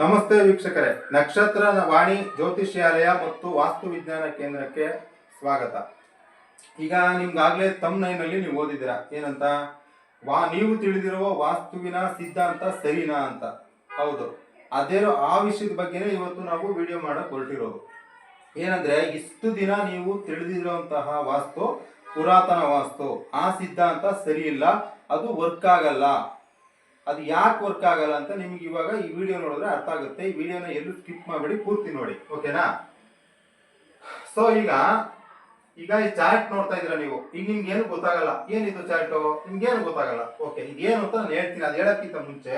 ನಮಸ್ತೆ ವೀಕ್ಷಕರೇ, ನಕ್ಷತ್ರ ವಾಣಿ ಜ್ಯೋತಿಷ್ಯಾಲಯ ಮತ್ತು ವಾಸ್ತು ವಿಜ್ಞಾನ ಕೇಂದ್ರಕ್ಕೆ ಸ್ವಾಗತ. ಈಗ ನಿಮ್ಗಾಗ್ಲೇ ತಮ್ನೈನಲ್ಲಿ ನೀವು ಓದಿದ್ದೀರಾ ಏನಂತ, ನೀವು ತಿಳಿದಿರುವ ವಾಸ್ತುವಿನ ಸಿದ್ಧಾಂತ ಸರಿನಾ ಅಂತ. ಹೌದು, ಅದೇ ಆ ವಿಷಯದ ಬಗ್ಗೆನೇ ಇವತ್ತು ನಾವು ವಿಡಿಯೋ ಮಾಡಕ್ ಹೊರಟಿರೋದು. ಏನಂದ್ರೆ, ಇಷ್ಟು ದಿನ ನೀವು ತಿಳಿದಿರುವಂತಹ ವಾಸ್ತು ಪುರಾತನ ವಾಸ್ತು, ಆ ಸಿದ್ಧಾಂತ ಸರಿ ಇಲ್ಲ, ಅದು ವರ್ಕ್ ಆಗಲ್ಲ. ಅದು ಯಾಕೆ ವರ್ಕ್ ಆಗಲ್ಲ ಅಂತ ನಿಮ್ಗೆ ಇವಾಗ ಈ ವಿಡಿಯೋ ನೋಡಿದ್ರೆ ಅರ್ಥ ಆಗುತ್ತೆ. ಈ ವಿಡಿಯೋನ ಎಲ್ಲೂ ಸ್ಕಿಪ್ ಮಾಡಬೇಡಿ, ಪೂರ್ತಿ ನೋಡಿ, ಓಕೆನಾ? ಸೊ ಈಗ ಈ ಚಾರ್ಟ್ ನೋಡ್ತಾ ಇದ್ದೀರಾ ನೀವು. ಈಗ ನಿಮ್ಗೆ ಏನು ಗೊತ್ತಾಗಲ್ಲ, ಏನಿದು ಚಾರ್ಟು, ನಿಮ್ಗೇನು ಗೊತ್ತಾಗಲ್ಲ. ಓಕೆ, ಇದೇನು ಅಂತ ನಾನು ಹೇಳ್ತೀನಿ. ಅದು ಹೇಳಕ್ಕಿಂತ ಮುಂಚೆ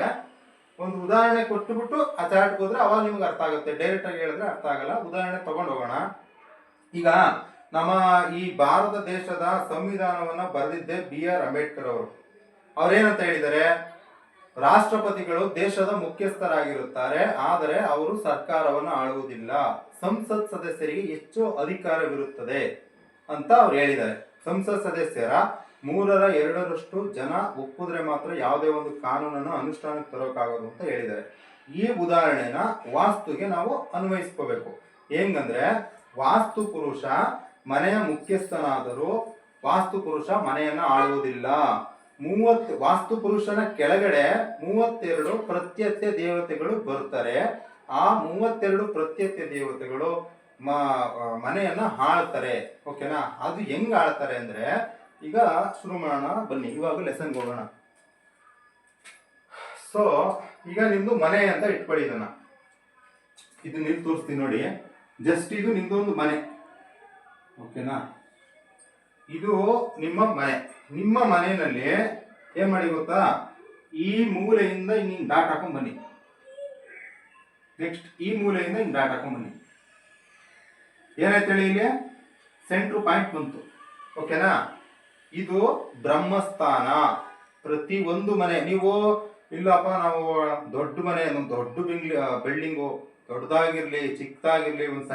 ಒಂದು ಉದಾಹರಣೆ ಕೊಟ್ಟುಬಿಟ್ಟು ಆ ಚಾರ್ಟ್ಗೆ ಹೋದ್ರೆ ಅವಾಗ ನಿಮ್ಗೆ ಅರ್ಥ ಆಗುತ್ತೆ. ಡೈರೆಕ್ಟ್ ಆಗಿ ಹೇಳಿದ್ರೆ ಅರ್ಥ ಆಗಲ್ಲ. ಉದಾಹರಣೆ ತಗೊಂಡು ಹೋಗೋಣ. ಈಗ ನಮ್ಮ ಈ ಭಾರತ ದೇಶದ ಸಂವಿಧಾನವನ್ನ ಬರೆದಿದ್ದೆ BR ಅಂಬೇಡ್ಕರ್ ಅವರು. ಅವ್ರೇನಂತ ಹೇಳಿದ್ದಾರೆ, ರಾಷ್ಟ್ರಪತಿಗಳು ದೇಶದ ಮುಖ್ಯಸ್ಥರಾಗಿರುತ್ತಾರೆ, ಆದರೆ ಅವರು ಸರ್ಕಾರವನ್ನು ಆಳುವುದಿಲ್ಲ. ಸಂಸತ್ ಸದಸ್ಯರಿಗೆ ಹೆಚ್ಚು ಅಧಿಕಾರವಿರುತ್ತದೆ ಅಂತ ಅವ್ರು ಹೇಳಿದ್ದಾರೆ. ಸಂಸತ್ ಸದಸ್ಯರ 2/3 ಜನ ಒಪ್ಪಿದ್ರೆ ಮಾತ್ರ ಯಾವುದೇ ಒಂದು ಕಾನೂನನ್ನು ಅನುಷ್ಠಾನಕ್ಕೆ ತರೋಕ್ಕಾಗೋದು ಅಂತ ಹೇಳಿದ್ದಾರೆ. ಈ ಉದಾಹರಣೆನ ವಾಸ್ತುಗೆ ನಾವು ಅನ್ವಯಿಸ್ಕೋಬೇಕು. ಹೆಂಗಂದ್ರೆ, ವಾಸ್ತು ಪುರುಷ ಮನೆಯ ಮುಖ್ಯಸ್ಥನಾದರೂ ವಾಸ್ತು ಪುರುಷ ಮನೆಯನ್ನ ಆಳುವುದಿಲ್ಲ. ವಾಸ್ತು ಪುರುಷನ ಕೆಳಗಡೆ 32 ಪ್ರತ್ಯತ್ಯ ದೇವತೆಗಳು ಬರ್ತಾರೆ. ಆ 32 ಪ್ರತ್ಯತ್ಯ ದೇವತೆಗಳು ಮನೆಯನ್ನ ಆಳ್ತಾರೆ. ಓಕೆನಾ? ಅದು ಹೆಂಗ್ ಆಳ್ತಾರೆ ಅಂದ್ರೆ, ಈಗ ಶುರು ಮಾಡೋಣ ಬನ್ನಿ. ಇವಾಗ ಲೆಸನ್ಗೆ ಹೋಗೋಣ. ಸೊ ಈಗ ನಿಮ್ದು ಮನೆ ಅಂತ ಇಟ್ಕೊಳ್ಳಿ. ಇದು ನೀವು ತೋರಿಸ್ತೀನಿ ನೋಡಿ. ಜಸ್ಟ್ ಇದು ನಿಮ್ದು ಒಂದು ಮನೆ, ಓಕೆನಾ? ಇದು ನಿಮ್ಮ ಮನೆ. ನಿಮ್ಮ ಮನೆಯಲ್ಲಿ ಏನ್ ಮಾಡಿ ಗೊತ್ತಾ, ಈ ಮೂಲೆಯಿಂದ ಹಿಂಗ್ ಡಾಟ್ ಹಾಕೊಂಡ್ ಬನ್ನಿ. ನೆಕ್ಸ್ಟ್ ಈ ಮೂಲೆಯಿಂದ ಹಿಂಗ್ ಡಾಟ್ ಹಾಕೊಂಡ್ ಬನ್ನಿ. ಏನಾಯ್ತು ಹೇಳಿ, ಇಲ್ಲಿ ಸೆಂಟ್ರ್ ಪಾಯಿಂಟ್ ಬಂತು. ಓಕೆನಾ? ಇದು ಬ್ರಹ್ಮಸ್ಥಾನ. ಪ್ರತಿ ಒಂದು ಮನೆ, ನೀವು ಇಲ್ಲಪ್ಪ ನಾವು ದೊಡ್ಡ ಮನೆ, ಒಂದು ದೊಡ್ಡ ಬಿಲ್ಡಿಂಗು, ದೊಡ್ಡದಾಗಿರ್ಲಿ ಚಿಕ್ಕದಾಗಿರ್ಲಿ, ಒಂದು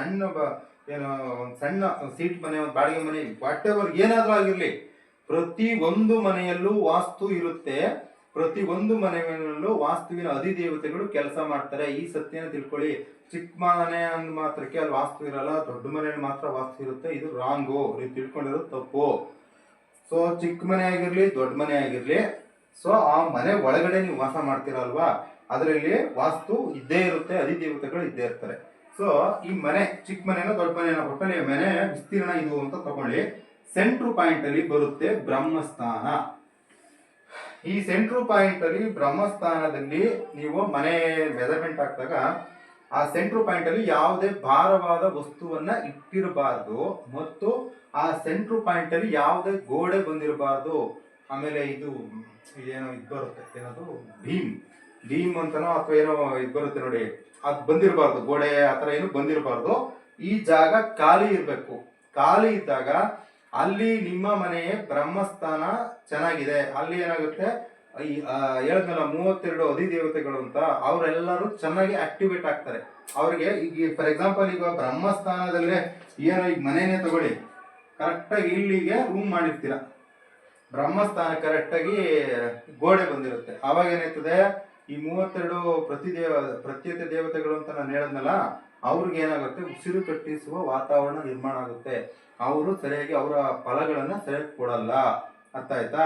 ಸಣ್ಣ ಸೀಟ್ ಮನೆ, ಒಂದು ಬಾಡಿಗೆ ಮನೆ, ವಾಟ್ ಎವರ್ ಏನಾದ್ರೂ ಆಗಿರ್ಲಿ, ಪ್ರತಿ ಒಂದು ಮನೆಯಲ್ಲೂ ವಾಸ್ತು ಇರುತ್ತೆ. ಪ್ರತಿ ಒಂದು ಮನೆಯಲ್ಲೂ ವಾಸ್ತುವಿನ ಅಧಿದೇವತೆಗಳು ಕೆಲಸ ಮಾಡ್ತಾರೆ. ಈ ಸತ್ಯನ ತಿಳ್ಕೊಳ್ಳಿ. ಚಿಕ್ಕ ಮನೆ ಅಂದ ಮಾತ್ರಕ್ಕೆ ಅಲ್ಲಿ ವಾಸ್ತು ಇರಲ್ಲ, ದೊಡ್ಡ ಮನೆಯಲ್ಲಿ ಮಾತ್ರ ವಾಸ್ತು ಇರುತ್ತೆ. ಇದು ರಾಂಗು, ನೀವು ತಿಳ್ಕೊಂಡಿರೋದು ತಪ್ಪು. ಸೊ ಚಿಕ್ಕ ಮನೆ ಆಗಿರ್ಲಿ ದೊಡ್ಡ ಮನೆ ಆಗಿರ್ಲಿ, ಸೊ ಆ ಮನೆ ಒಳಗಡೆ ನೀವು ವಾಸ ಮಾಡ್ತೀರಲ್ವಾ, ಅದರಲ್ಲಿ ವಾಸ್ತು ಇದ್ದೇ ಇರುತ್ತೆ, ಅಧಿದೇವತೆಗಳು ಇದ್ದೇ ಇರ್ತಾರೆ. ಸೊ ಈ ಮನೆ ಚಿಕ್ಕ ಮನೆನ ದೊಡ್ಡ ಮನೆನ ಒಟ್ಟಲ್ಲಿ ಮನೆ ವಿಸ್ತೀರ್ಣ ಇದು ಅಂತ ತಗೊಳ್ಳಿ. ಸೆಂಟ್ರ್ ಪಾಯಿಂಟ್ ಅಲ್ಲಿ ಬರುತ್ತೆ ಬ್ರಹ್ಮಸ್ಥಾನ. ಈ ಸೆಂಟ್ರ್ ಪಾಯಿಂಟ್ ಅಲ್ಲಿ ಬ್ರಹ್ಮಸ್ಥಾನದಲ್ಲಿ ನೀವು ಮನೆ ಮೆಜರ್ಮೆಂಟ್ ಹಾಕಿದಾಗ ಆ ಸೆಂಟ್ರ್ ಪಾಯಿಂಟ್ ಅಲ್ಲಿ ಯಾವುದೇ ಭಾರವಾದ ವಸ್ತುವನ್ನ ಇಟ್ಟಿರಬಾರ್ದು, ಮತ್ತು ಆ ಸೆಂಟ್ರ್ ಪಾಯಿಂಟ್ ಅಲ್ಲಿ ಯಾವುದೇ ಗೋಡೆ ಬಂದಿರಬಾರ್ದು. ಆಮೇಲೆ ಇದು ಏನೋ ಇದು ಬರುತ್ತೆ, ಏನದು ಭೀಮ್ ಅಂತನೋ ಅಥವಾ ಏನೋ ಇದು ಬರುತ್ತೆ ನೋಡಿ, ಅದು ಬಂದಿರಬಾರ್ದು. ಗೋಡೆ ಆತರ ಏನು ಬಂದಿರಬಾರ್ದು. ಈ ಜಾಗ ಖಾಲಿ ಇರಬೇಕು. ಖಾಲಿ ಇದ್ದಾಗ ಅಲ್ಲಿ ನಿಮ್ಮ ಮನೆಯ ಬ್ರಹ್ಮಸ್ಥಾನ ಚೆನ್ನಾಗಿದೆ. ಅಲ್ಲಿ ಏನಾಗುತ್ತೆ, ಹೇಳಿದ್ನಲ್ಲ 32 ಅಧಿದೇವತೆಗಳು ಅಂತ, ಅವರೆಲ್ಲರೂ ಚೆನ್ನಾಗಿ ಆಕ್ಟಿವೇಟ್ ಆಗ್ತಾರೆ. ಅವ್ರಿಗೆ ಈಗ ಫಾರ್ ಎಕ್ಸಾಂಪಲ್, ಈಗ ಬ್ರಹ್ಮಸ್ಥಾನದಲ್ಲೇ ಏನೋ ಈಗ ಮನೆಯೇ ತಗೊಳ್ಳಿ, ಕರೆಕ್ಟಾಗಿ ಇಲ್ಲಿಗೆ ರೂಮ್ ಮಾಡಿರ್ತೀರ, ಬ್ರಹ್ಮಸ್ಥಾನ ಕರೆಕ್ಟಾಗಿ ಗೋಡೆ ಬಂದಿರುತ್ತೆ. ಆವಾಗ ಏನಾಯ್ತದೆ, ಈ 32 ಪ್ರತ್ಯೇಕ ದೇವತೆಗಳು ಅಂತ ನಾನು ಹೇಳಿದ್ನಲ್ಲ, ಅವ್ರಿಗೆ ಏನಾಗುತ್ತೆ, ಉಸಿರು ಕಟ್ಟಿಸುವ ವಾತಾವರಣ ನಿರ್ಮಾಣ ಆಗುತ್ತೆ. ಅವರು ಸರಿಯಾಗಿ ಅವರ ಫಲಗಳನ್ನ ಸರಿಯಾಗಿ ಕೊಡಲ್ಲ. ಅರ್ಥ ಆಯ್ತಾ?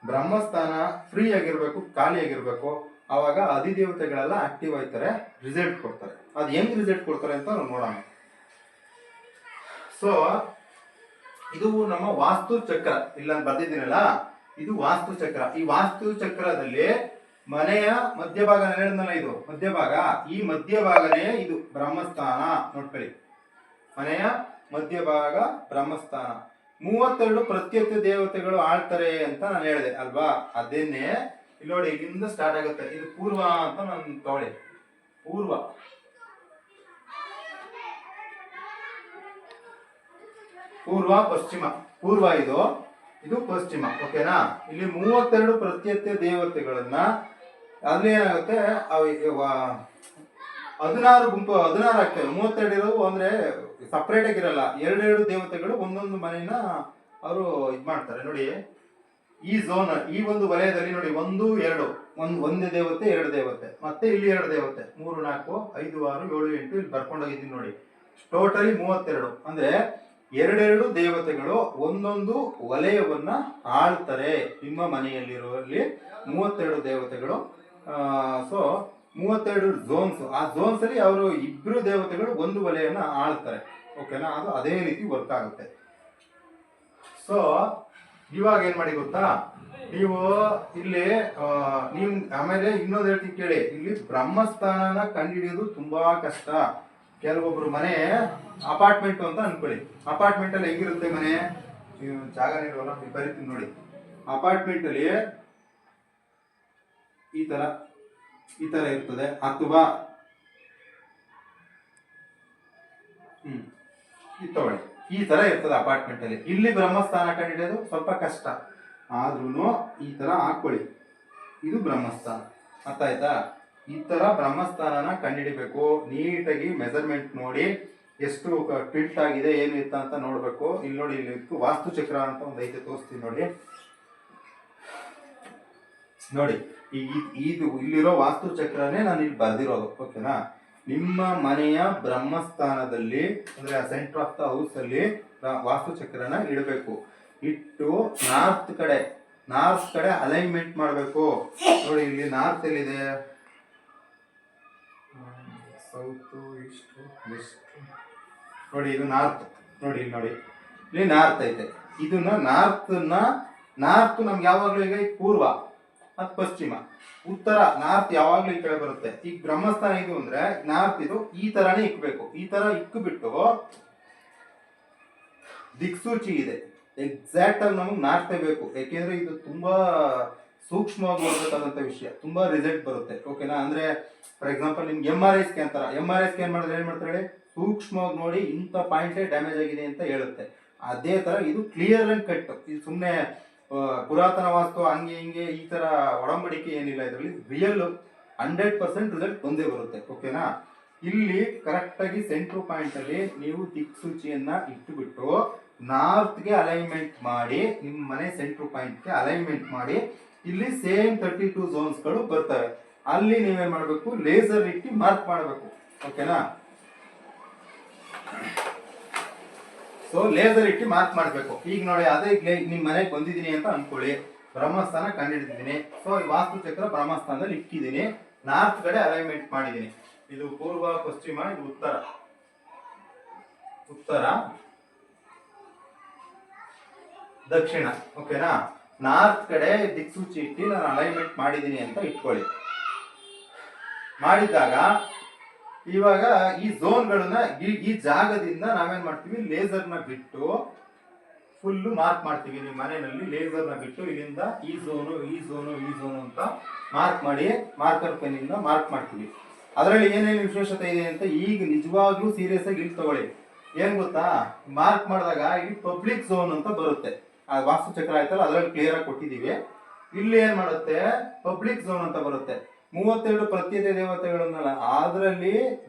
ಬ್ರಹ್ಮಸ್ಥಾನ ಫ್ರೀ ಆಗಿರ್ಬೇಕು, ಖಾಲಿ ಆಗಿರ್ಬೇಕು. ಆವಾಗ ಅಧಿದೇವತೆಗಳೆಲ್ಲ ಆಕ್ಟಿವ್ ಆಯ್ತಾರೆ, ರಿಸಲ್ಟ್ ಕೊಡ್ತಾರೆ. ಅದು ಹೆಂಗ್ ರಿಸಲ್ಟ್ ಕೊಡ್ತಾರೆ ಅಂತ ನಾವು ನೋಡೋಣ. ಸೊ ಇದು ನಮ್ಮ ವಾಸ್ತು ಚಕ್ರ. ಇಲ್ಲ ಬರ್ದಿದ್ದೀನಲ್ಲ, ಇದು ವಾಸ್ತು ಚಕ್ರ. ಈ ವಾಸ್ತು ಚಕ್ರದಲ್ಲಿ ಮನೆಯ ಮಧ್ಯಭಾಗ ಹೇಳಿದ್ನಲ್ಲ, ಇದು ಮಧ್ಯಭಾಗ. ಈ ಮಧ್ಯಭಾಗನೇ ಇದು ಬ್ರಹ್ಮಸ್ಥಾನ. ನೋಡ್ಕೊಳ್ಳಿ, ಮನೆಯ ಮಧ್ಯಭಾಗ ಬ್ರಹ್ಮಸ್ಥಾನ. 32 ಪ್ರತ್ಯೇಕ ದೇವತೆಗಳು ಆಳ್ತಾರೆ ಅಂತ ನಾನು ಹೇಳಿದೆ ಅಲ್ವಾ? ಅದೇನೆ ಇಲ್ಲಿ ನೋಡಿ, ಇಲ್ಲಿಂದ ಸ್ಟಾರ್ಟ್ ಆಗುತ್ತೆ. ಇದು ಪೂರ್ವ ಅಂತ ನಾನು ತಗೊಳ್ಳಿ. ಪೂರ್ವ ಪಶ್ಚಿಮ. ಪೂರ್ವ ಇದು ಪಶ್ಚಿಮ. ಓಕೆನಾ? ಇಲ್ಲಿ 32 ಪ್ರತ್ಯೇಕ ದೇವತೆಗಳನ್ನ, ಅಲ್ಲಿ ಏನಾಗುತ್ತೆ, 16 ಗುಂಪು, 16 ಆಗ್ತವೆ. 32 ಇರೋದು ಅಂದ್ರೆ ಸಪ್ರೇಟ್ ಆಗಿರಲ್ಲ. 2 ದೇವತೆಗಳು ಒಂದೊಂದು ಮನೆಯನ್ನ ಅವರು ಇದ್ ಮಾಡ್ತಾರೆ. ನೋಡಿ, ಈ ಝೋನ್, ಈ ಒಂದು ವಲಯದಲ್ಲಿ ನೋಡಿ 1, 2 ಒಂದೇ ದೇವತೆ, ಎರಡು ದೇವತೆ, ಮತ್ತೆ ಇಲ್ಲಿ ಎರಡು ದೇವತೆ, 3 4 5 6 7 8 ಇಲ್ಲಿ ಬರ್ಕೊಂಡೋಗಿದ್ದೀನಿ ನೋಡಿ. ಟೋಟಲಿ 32. ಅಂದ್ರೆ ಎರಡೆರಡು ದೇವತೆಗಳು ಒಂದೊಂದು ವಲಯವನ್ನ ಆಳ್ತಾರೆ ನಿಮ್ಮ ಮನೆಯಲ್ಲಿರುವಲ್ಲಿ. 32 ದೇವತೆಗಳು. So 32 zones. ಆ ಝೋನ್ಸ್ ಅಲ್ಲಿ ಅವರು ಇಬ್ರು ದೇವತೆಗಳು ಒಂದು ವಲಯನ ಆಳ್ತಾರೆ. ಓಕೆನಾ? ಅದು ಅದೇ ರೀತಿ ವರ್ಕ್ ಆಗುತ್ತೆ. ಸೊ ಇವಾಗ ಏನ್ ಮಾಡಿ ಗೊತ್ತಾ, ನೀವು ಇಲ್ಲಿ ನೀವು ಆಮೇಲೆ ಇನ್ನೊಂದು ಹೇಳ್ತೀನಿ ಕೇಳಿ. ಇಲ್ಲಿ ಬ್ರಹ್ಮಸ್ಥಾನನ ಕಂಡುಹಿಡಿಯೋದು ತುಂಬಾ ಕಷ್ಟ. ಕೆಲವೊಬ್ರು ಮನೆ ಅಪಾರ್ಟ್ಮೆಂಟ್ ಅಂತ ಅನ್ಕೊಳ್ಳಿ. ಅಪಾರ್ಟ್ಮೆಂಟ್ ಅಲ್ಲಿ ಹೆಂಗಿರುತ್ತೆ ಮನೆ, ನೀವು ಜಾಗ ಇರೋಲ್ಲ, ಬರೀತೀನಿ ನೋಡಿ. ಅಪಾರ್ಟ್ಮೆಂಟ್ ಅಲ್ಲಿ ಈ ತರ ಇರ್ತದೆ, ಅಥವಾ ತಗೊಳ್ಳಿ ಈ ತರ ಇರ್ತದೆ ಅಪಾರ್ಟ್ಮೆಂಟ್ ಅಲ್ಲಿ. ಇಲ್ಲಿ ಬ್ರಹ್ಮಸ್ಥಾನ ಕಂಡುಹಿಡಿಯೋದು ಸ್ವಲ್ಪ ಕಷ್ಟ, ಆದ್ರೂ ಈ ತರ ಹಾಕೊಳ್ಳಿ. ಇದು ಬ್ರಹ್ಮಸ್ಥಾನ, ಅರ್ಥ ಆಯ್ತಾ? ಈ ತರ ಬ್ರಹ್ಮಸ್ಥಾನನ ಕಂಡುಹಿಡಿಬೇಕು. ನೀಟಾಗಿ ಮೆಜರ್ಮೆಂಟ್ ನೋಡಿ, ಎಷ್ಟು ಟಿಲ್ಟ್ ಆಗಿದೆ ಏನು ಇತ್ತ ಅಂತ ನೋಡ್ಬೇಕು. ಇಲ್ಲಿ ನೋಡಿ, ಇಲ್ಲಿ ವಾಸ್ತು ಚಕ್ರ ಅಂತ ಒಂದು ಐತೆ, ತೋರಿಸ್ತೀನಿ ನೋಡಿ. ನೋಡಿ ಇದು ಇಲ್ಲಿರೋ ವಾಸ್ತು ಚಕ್ರನೇ ನಾನು ಇಲ್ಲಿ ಬರ್ದಿರೋದು. ಓಕೆನಾ? ನಿಮ್ಮ ಮನೆಯ ಬ್ರಹ್ಮಸ್ಥಾನದಲ್ಲಿ ಅಂದ್ರೆ ಸೆಂಟರ್ ಆಫ್ ದ ಹೌಸ್ ಅಲ್ಲಿ ವಾಸ್ತು ಚಕ್ರನ ಇಡಬೇಕು. ಇಟ್ಟು ನಾರ್ತ್ ಕಡೆ ಅಲೈನ್ಮೆಂಟ್ ಮಾಡಬೇಕು. ನೋಡಿ ಇಲ್ಲಿ ನಾರ್ತ್ ಎಲ್ಲಿದೆ, ಸೌತ್, ಈಸ್ಟ್, ವೆಸ್ಟ್. ನೋಡಿ ಇದು ನಾರ್ತ್. ನೋಡಿ ಇಲ್ಲಿ ನಾರ್ತ್ ಐತೆ. ಇದನ್ನ ನಾರ್ತ್ ನಮ್ಗೆ ಯಾವಾಗ್ಲೂ ಈಗ ಪೂರ್ವ ಅದು ಪಶ್ಚಿಮ, ಉತ್ತರ, ನಾರ್ತ್ ಯಾವಾಗ್ಲೂ ಈ ಕಡೆ ಬರುತ್ತೆ. ಈಗ ಬ್ರಹ್ಮಸ್ಥಾನ ಇದು ಅಂದ್ರೆ ನಾರ್ತ್ ಇದು ಈ ತರಾನೇ ಇಕ್ಬೇಕು. ಈ ತರ ಇಕ್ಬಿಟ್ಟು ದಿಕ್ಸೂಚಿ ಇದೆ, ಎಕ್ಸಾಕ್ಟ್ ಆಗಿ ನಮಗೆ ನಾರ್ತೆ ಬೇಕು. ಯಾಕೆಂದ್ರೆ ಇದು ತುಂಬಾ ಸೂಕ್ಷ್ಮವಾಗಿ ನೋಡ್ಬೇಕಾದಂತ ವಿಷಯ, ತುಂಬಾ ರಿಸಲ್ಟ್ ಬರುತ್ತೆ. ಓಕೆನಾ? ಅಂದ್ರೆ ಫಾರ್ ಎಕ್ಸಾಂಪಲ್ ನಿಮ್ಗೆ MRI ಸ್ಕ್ಯಾನ್ ಮಾಡಿದ್ರೆ ಏನ್ ಮಾಡ್ತಾರೆ ಹೇಳಿ, ಸೂಕ್ಷ್ಮವಾಗಿ ನೋಡಿ ಇಂಥ ಪಾಯಿಂಟೇ ಡ್ಯಾಮೇಜ್ ಆಗಿದೆ ಅಂತ ಹೇಳುತ್ತೆ. ಅದೇ ತರ ಇದು ಕ್ಲಿಯರ್ ಅಂಡ್ ಕಟ್. ಇದು ಸುಮ್ಮನೆ ಪುರಾತನ ವಾಸ್ತು ಹಂಗೆ ಹಿಂಗೆ ಈ ತರ ಒಡಂಬಡಿಕೆ ಏನಿಲ್ಲ. ಇದರಲ್ಲಿ ರಿಯಲ್ 100% ರಿಸಲ್ಟ್ ಬಂದೇ ಬರುತ್ತೆ. ಓಕೆನಾ? ಇಲ್ಲಿ ಕರೆಕ್ಟ್ ಆಗಿ ಸೆಂಟ್ರ್ ಪಾಯಿಂಟ್ ಅಲ್ಲಿ ನೀವು ದಿಕ್ಸೂಚಿಯನ್ನ ಇಟ್ಟುಬಿಟ್ಟು ನಾರ್ತ್ಗೆ ಅಲೈನ್ಮೆಂಟ್ ಮಾಡಿ, ನಿಮ್ಮ ಮನೆ ಸೆಂಟ್ರ್ ಪಾಯಿಂಟ್ಗೆ ಅಲೈನ್ಮೆಂಟ್ ಮಾಡಿ, ಇಲ್ಲಿ ಸೇಮ್ 32 ಝೋನ್ಸ್ಗಳು ಬರ್ತವೆ. ಅಲ್ಲಿ ನೀವೇನ್ ಮಾಡಬೇಕು, ಲೇಸರ್ ಇಟ್ಟು ಮಾರ್ಕ್ ಮಾಡಬೇಕು. ಓಕೆನಾ? ಸೊ ಲೇಸರ್ ಇಟ್ಟು ಮಾರ್ಕ್ ಮಾಡಬೇಕು. ಈಗ ನೋಡಿ, ಅದೇ ನಿಮ್ಮ ಮನೆಗೆ ಬಂದಿದ್ದೀನಿ ಅಂತ ಅನ್ಕೊಳ್ಳಿ, ಬ್ರಹ್ಮಸ್ಥಾನ ಕಂಡುಹಿಡಿದಿದ್ದೀನಿ. ಸೊ ಈ ವಾಸ್ತು ಚಕ್ರ ಬ್ರಹ್ಮಸ್ಥಾನದಲ್ಲಿ ಇಕ್ಕಿದ್ದೀನಿ, ನಾರ್ತ್ ಕಡೆ ಅಲೈನ್ಮೆಂಟ್ ಮಾಡಿದ್ದೀನಿ. ಇದು ಪೂರ್ವ, ಪಶ್ಚಿಮ, ಇದು ಉತ್ತರ, ದಕ್ಷಿಣ. ಓಕೆನಾ? ನಾರ್ತ್ ಕಡೆ ದಿಕ್ಸೂಚಿ ಇಟ್ಟು ನಾನು ಅಲೈನ್ಮೆಂಟ್ ಮಾಡಿದ್ದೀನಿ ಅಂತ ಇಟ್ಕೊಳ್ಳಿ. ಮಾಡಿದಾಗ ಇವಾಗ ಈ ಝೋನ್ಗಳನ್ನ ಈ ಜಾಗದಿಂದ ನಾವೇನ್ ಮಾಡ್ತೀವಿ, ಲೇಸರ್ನ ಬಿಟ್ಟು ಫುಲ್ಲು ಮಾರ್ಕ್ ಮಾಡ್ತೀವಿ. ನಿಮ್ಮ ಮನೆಯಲ್ಲಿ ಲೇಸರ್ನ ಬಿಟ್ಟು ಇಲ್ಲಿಂದ ಈ ಝೋನು ಅಂತ ಮಾರ್ಕ್ ಮಾಡಿ, ಮಾರ್ಕರ್ ಪೆನ್ನಿಂದ ಮಾರ್ಕ್ ಮಾಡ್ತೀವಿ. ಅದರಲ್ಲಿ ಏನೇನು ವಿಶೇಷತೆ ಇದೆ ಅಂತ ಈಗ ನಿಜವಾಗ್ಲೂ ಸೀರಿಯಸ್ ಆಗಿ ಇಲ್ಲಿ ತಗೊಳ್ಳಿ. ಏನ್ ಗೊತ್ತಾ, ಮಾರ್ಕ್ ಮಾಡಿದಾಗ ಇಲ್ಲಿ ಪಬ್ಲಿಕ್ ಝೋನ್ ಅಂತ ಬರುತ್ತೆ. ಆ ವಾಸ್ತು ಚಕ್ರ ಆಯ್ತಲ್ಲ, ಅದರಲ್ಲಿ ಕ್ಲಿಯರ್ ಆಗಿ ಕೊಟ್ಟಿದ್ದೀವಿ. ಇಲ್ಲಿ ಏನ್ ಮಾಡುತ್ತೆ, ಪಬ್ಲಿಕ್ ಝೋನ್ ಅಂತ ಬರುತ್ತೆ. 32 ಪ್ರತ್ಯೇಕ ದೇವತೆಗಳನ್ನಲ್ಲ, ಅದರಲ್ಲಿ